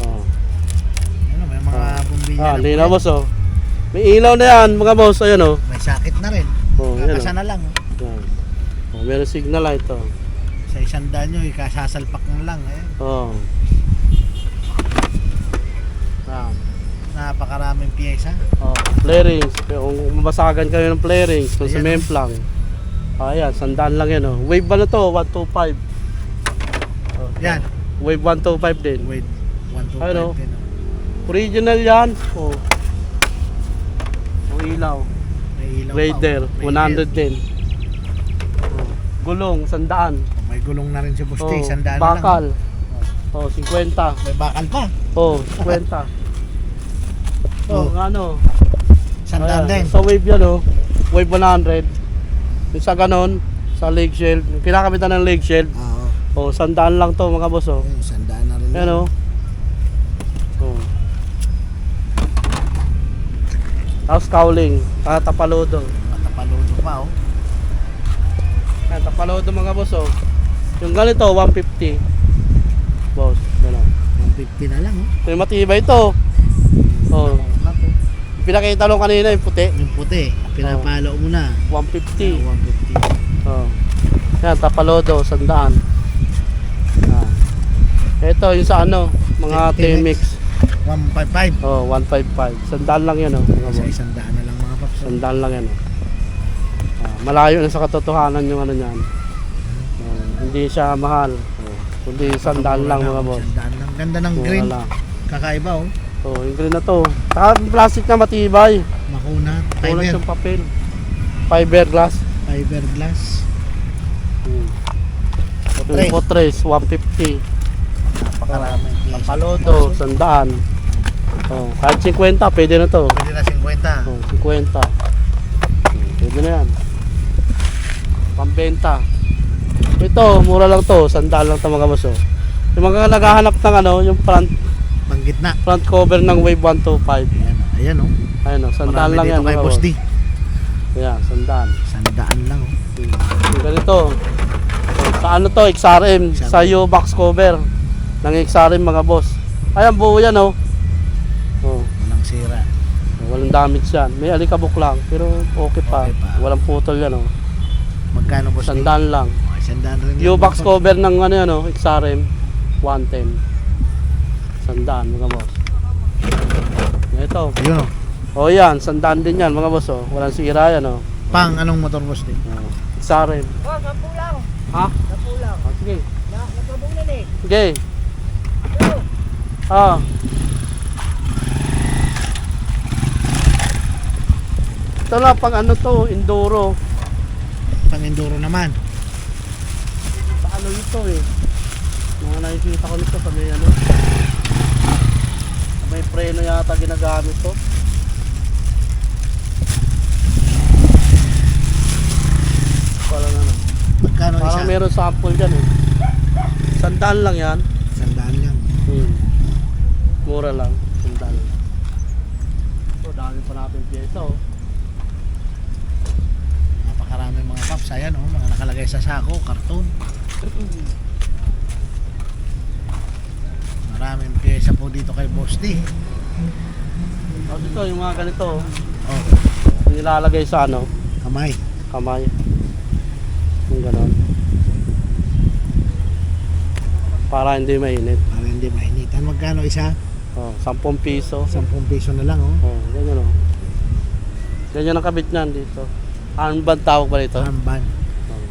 [SPEAKER 2] Oh.
[SPEAKER 1] Ano, may mga bombilya na
[SPEAKER 2] Linaw,
[SPEAKER 1] po
[SPEAKER 2] boss, oh. May ilaw na yan, mga boss. Ayan, oh.
[SPEAKER 1] yan. May sakit na rin.
[SPEAKER 2] Oh, yan,
[SPEAKER 1] Kakasa
[SPEAKER 2] oh.
[SPEAKER 1] na lang.
[SPEAKER 2] Yan. Oh, meron signal light, oh.
[SPEAKER 1] Sa isang daan nyo, ikasasalpak na lang.
[SPEAKER 2] Oh. Yan.
[SPEAKER 1] Napakaraming pyesa.
[SPEAKER 2] Oh, flarings. Kung mabasagan kayo ng flarings, kung
[SPEAKER 1] Ayan,
[SPEAKER 2] cement lang. Ayan, sandaan lang yan, oh. Wave ba na to? 125. Oh,
[SPEAKER 1] Yan.
[SPEAKER 2] Wave 125 din.
[SPEAKER 1] Wait. 1, 2, 5
[SPEAKER 2] Ano?
[SPEAKER 1] din.
[SPEAKER 2] Original yan. Oh. Oh, ilaw.
[SPEAKER 1] May ilaw
[SPEAKER 2] Raider,
[SPEAKER 1] pa. May
[SPEAKER 2] 100 din. Oh. Gulong, sandaan.
[SPEAKER 1] May gulong na rin si Boss
[SPEAKER 2] Oh,
[SPEAKER 1] T. Sandaan na lang.
[SPEAKER 2] bakal. Oh, 50.
[SPEAKER 1] May bakal pa.
[SPEAKER 2] Oh, 50. Oh, ano?
[SPEAKER 1] Sandaan din.
[SPEAKER 2] Sa wave yan, oh. Wave 100. Yung sa ganon, sa leg shield. Yung kinakamitan ng leg shield.
[SPEAKER 1] Oo.
[SPEAKER 2] Oh, sandaan lang to, mga boss, oh.
[SPEAKER 1] Ayun, sandaan na rin.
[SPEAKER 2] Yan, oh. Oh. Tapos cowling. Tapalodo.
[SPEAKER 1] Matapaludo pa, oh.
[SPEAKER 2] Yan, tapalodo, mga boss, oh. Yung ganito, 150. Boss, gano'n.
[SPEAKER 1] 150 na lang, oh.
[SPEAKER 2] May matibay ito. Oh. Pinakita lang kanina yung puti.
[SPEAKER 1] Yung puti, pinapalo mo na.
[SPEAKER 2] 150.
[SPEAKER 1] 150.
[SPEAKER 2] Oh. Yan, tapalodo, sandaan. Ah. Ito yung sa ano, mga T-Mix.
[SPEAKER 1] 155.
[SPEAKER 2] Oh, 155. Sandaan lang yan, oh. Mga
[SPEAKER 1] Sa
[SPEAKER 2] boss.
[SPEAKER 1] isang daan na lang mga paps.
[SPEAKER 2] Sandaan lang yan, oh. Malayo na sa katotohanan yung ano niyan. Hindi siya mahal. Oh. Kundi sandaan lang, mga boss.
[SPEAKER 1] Sandaan lang. Ganda ng
[SPEAKER 2] Mura
[SPEAKER 1] green.
[SPEAKER 2] lang.
[SPEAKER 1] Kakaiba, oh.
[SPEAKER 2] Oh, yung green na to. Saka yung plastic na matibay.
[SPEAKER 1] Makuna.
[SPEAKER 2] Kulang
[SPEAKER 1] Fiber.
[SPEAKER 2] siyang papel. Fiberglass.
[SPEAKER 1] Fiberglass.
[SPEAKER 2] Yung Potres, 150.
[SPEAKER 1] Napakaraming pyesa.
[SPEAKER 2] Palodo, 100. Oh, kahit 50, pwede na to.
[SPEAKER 1] Pwede na 50.
[SPEAKER 2] Oh, 50. Pwede na yan. Pambenta. Ito, mura lang to. 100 lang to mga boss. Oh. Yung mga naghahanap ng ano, yung
[SPEAKER 1] Pang gitna.
[SPEAKER 2] front cover ng Wave 125.
[SPEAKER 1] Ayan oh.
[SPEAKER 2] Ayun oh, 100
[SPEAKER 1] Marami
[SPEAKER 2] lang
[SPEAKER 1] dito
[SPEAKER 2] yan
[SPEAKER 1] kay
[SPEAKER 2] mga
[SPEAKER 1] Boss
[SPEAKER 2] boss.
[SPEAKER 1] D.
[SPEAKER 2] Ayan, 100.
[SPEAKER 1] 100 lang oh.
[SPEAKER 2] Yung ganito. So, sa ano to, XRM. Sa U-box cover ng XRM mga boss. Ayan, buo yan oh. Oh.
[SPEAKER 1] Walang sira.
[SPEAKER 2] Walang damage yan. May alikabok lang, pero okay pa.
[SPEAKER 1] Okay pa.
[SPEAKER 2] Walang putol yan oh.
[SPEAKER 1] Magkano Boss D?
[SPEAKER 2] 100 lang.
[SPEAKER 1] Okay, 100 rin yan.
[SPEAKER 2] U-box cover ng ano yan oh, XRM 110. 100 mga boss. Ito.
[SPEAKER 1] Yun oh.
[SPEAKER 2] Oh yan, 100 din yan mga boss oh. Walang sira yan oh.
[SPEAKER 1] Pang anong motor Boss D?
[SPEAKER 2] Oh. XRM.
[SPEAKER 4] Oh, 10 lang.
[SPEAKER 2] Ha?
[SPEAKER 4] 10 lang.
[SPEAKER 2] Oh, sige.
[SPEAKER 4] Nagkabunan eh.
[SPEAKER 2] Sige. Ah. Ito na pang ano to, enduro.
[SPEAKER 1] Pang enduro naman.
[SPEAKER 2] Sa ano ito eh. Mga nakikita ko nito sa may ano. Sa may preno yata ginagamit to. Parang ano.
[SPEAKER 1] Magkano isa?
[SPEAKER 2] Parang meron sample dyan eh. 100 lang yan.
[SPEAKER 1] 100 lang.
[SPEAKER 2] Mura lang. 100 lang. So dami pa natin pyesa oh.
[SPEAKER 1] Napakaraming mga paps. Ayan oh. Mga nakalagay sa sako. Karton. Maraming pyesa po dito kay Boss D.
[SPEAKER 2] Tapos ito yung mga ganito oh.
[SPEAKER 1] Oh.
[SPEAKER 2] Nilalagay sa ano,
[SPEAKER 1] Kamay.
[SPEAKER 2] kamay. Yung ganon. Para hindi mainit.
[SPEAKER 1] Para hindi mainitan. Magkano isa?
[SPEAKER 2] Oh, 10 piso.
[SPEAKER 1] 10 piso na lang oh.
[SPEAKER 2] Oh, ganyan oh. Ganyan ang kabit niyan dito. Armband tawag ba dito?
[SPEAKER 1] Armband.
[SPEAKER 2] Oh,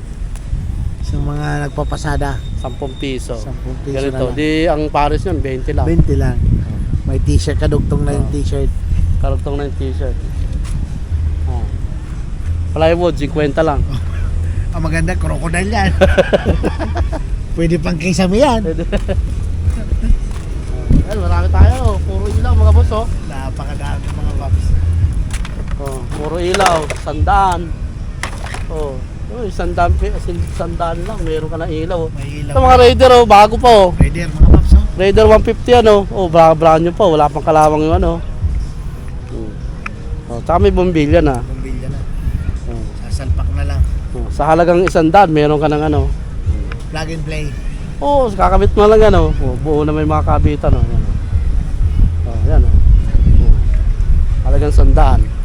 [SPEAKER 1] Sa mga nagpapasada.
[SPEAKER 2] 10 piso.
[SPEAKER 1] 10 piso
[SPEAKER 2] Ganito.
[SPEAKER 1] na lang.
[SPEAKER 2] Di ang pares yun, 20 lang.
[SPEAKER 1] 20 lang. May t-shirt. Kadugtong na yung
[SPEAKER 2] Oh.
[SPEAKER 1] t-shirt.
[SPEAKER 2] Karugtong na yung t-shirt. Oh. Plywood, 50 lang.
[SPEAKER 1] Ang maganda, crocodile yan. Pwede pang kisame yan.
[SPEAKER 2] Pwede. Ayun, marami tayo. Puro ilaw mga boss oh.
[SPEAKER 1] Napakadami mga paps.
[SPEAKER 2] Oh, puro ilaw, 100. Oh, uy, 100 lang, meron ka na ilaw. Oh.
[SPEAKER 1] May ilaw.
[SPEAKER 2] Ito mga Raider oh, bago pa oh.
[SPEAKER 1] Raider mga paps oh.
[SPEAKER 2] Raider 150 ano. Oh, brand new pa, wala pang kalawang yung ano. Oh, tsaka may bombilya na.
[SPEAKER 1] Bumbilya na.
[SPEAKER 2] Oh.
[SPEAKER 1] Sasalpak na lang.
[SPEAKER 2] Oh, sa halagang 100, meron ka ng ano.
[SPEAKER 1] Plug and play.
[SPEAKER 2] Oh, kakabit mo lang ano. Oh, buo na may mga kabitan oh. Yan, oh. Oh, yan oh. Oh. Halagang 100,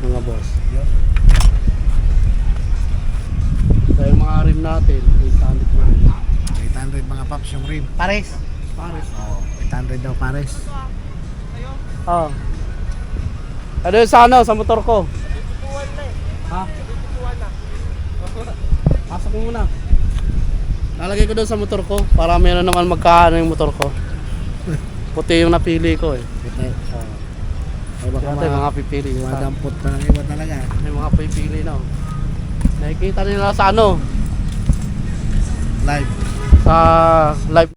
[SPEAKER 2] mga boss.
[SPEAKER 1] Yun.
[SPEAKER 2] So yung mga rim natin, 800 na.
[SPEAKER 1] 800 mga paps yung rim. Pares.
[SPEAKER 2] Pares.
[SPEAKER 1] Oo. 800 daw pares.
[SPEAKER 2] Oh. Ano yun sa ano, sa motor ko? Ha? Pasok mo muna. Nalagay ko doon sa motor ko para meron naman magkaano yung motor ko. Puti yung napili ko eh.
[SPEAKER 1] Ito. Ay baka
[SPEAKER 2] Kaya tayo mga pipili.
[SPEAKER 1] madampot pa ng iba talaga.
[SPEAKER 2] May mga pipili na oh. Nakikita nila sa ano?
[SPEAKER 1] Live.
[SPEAKER 2] Sa live.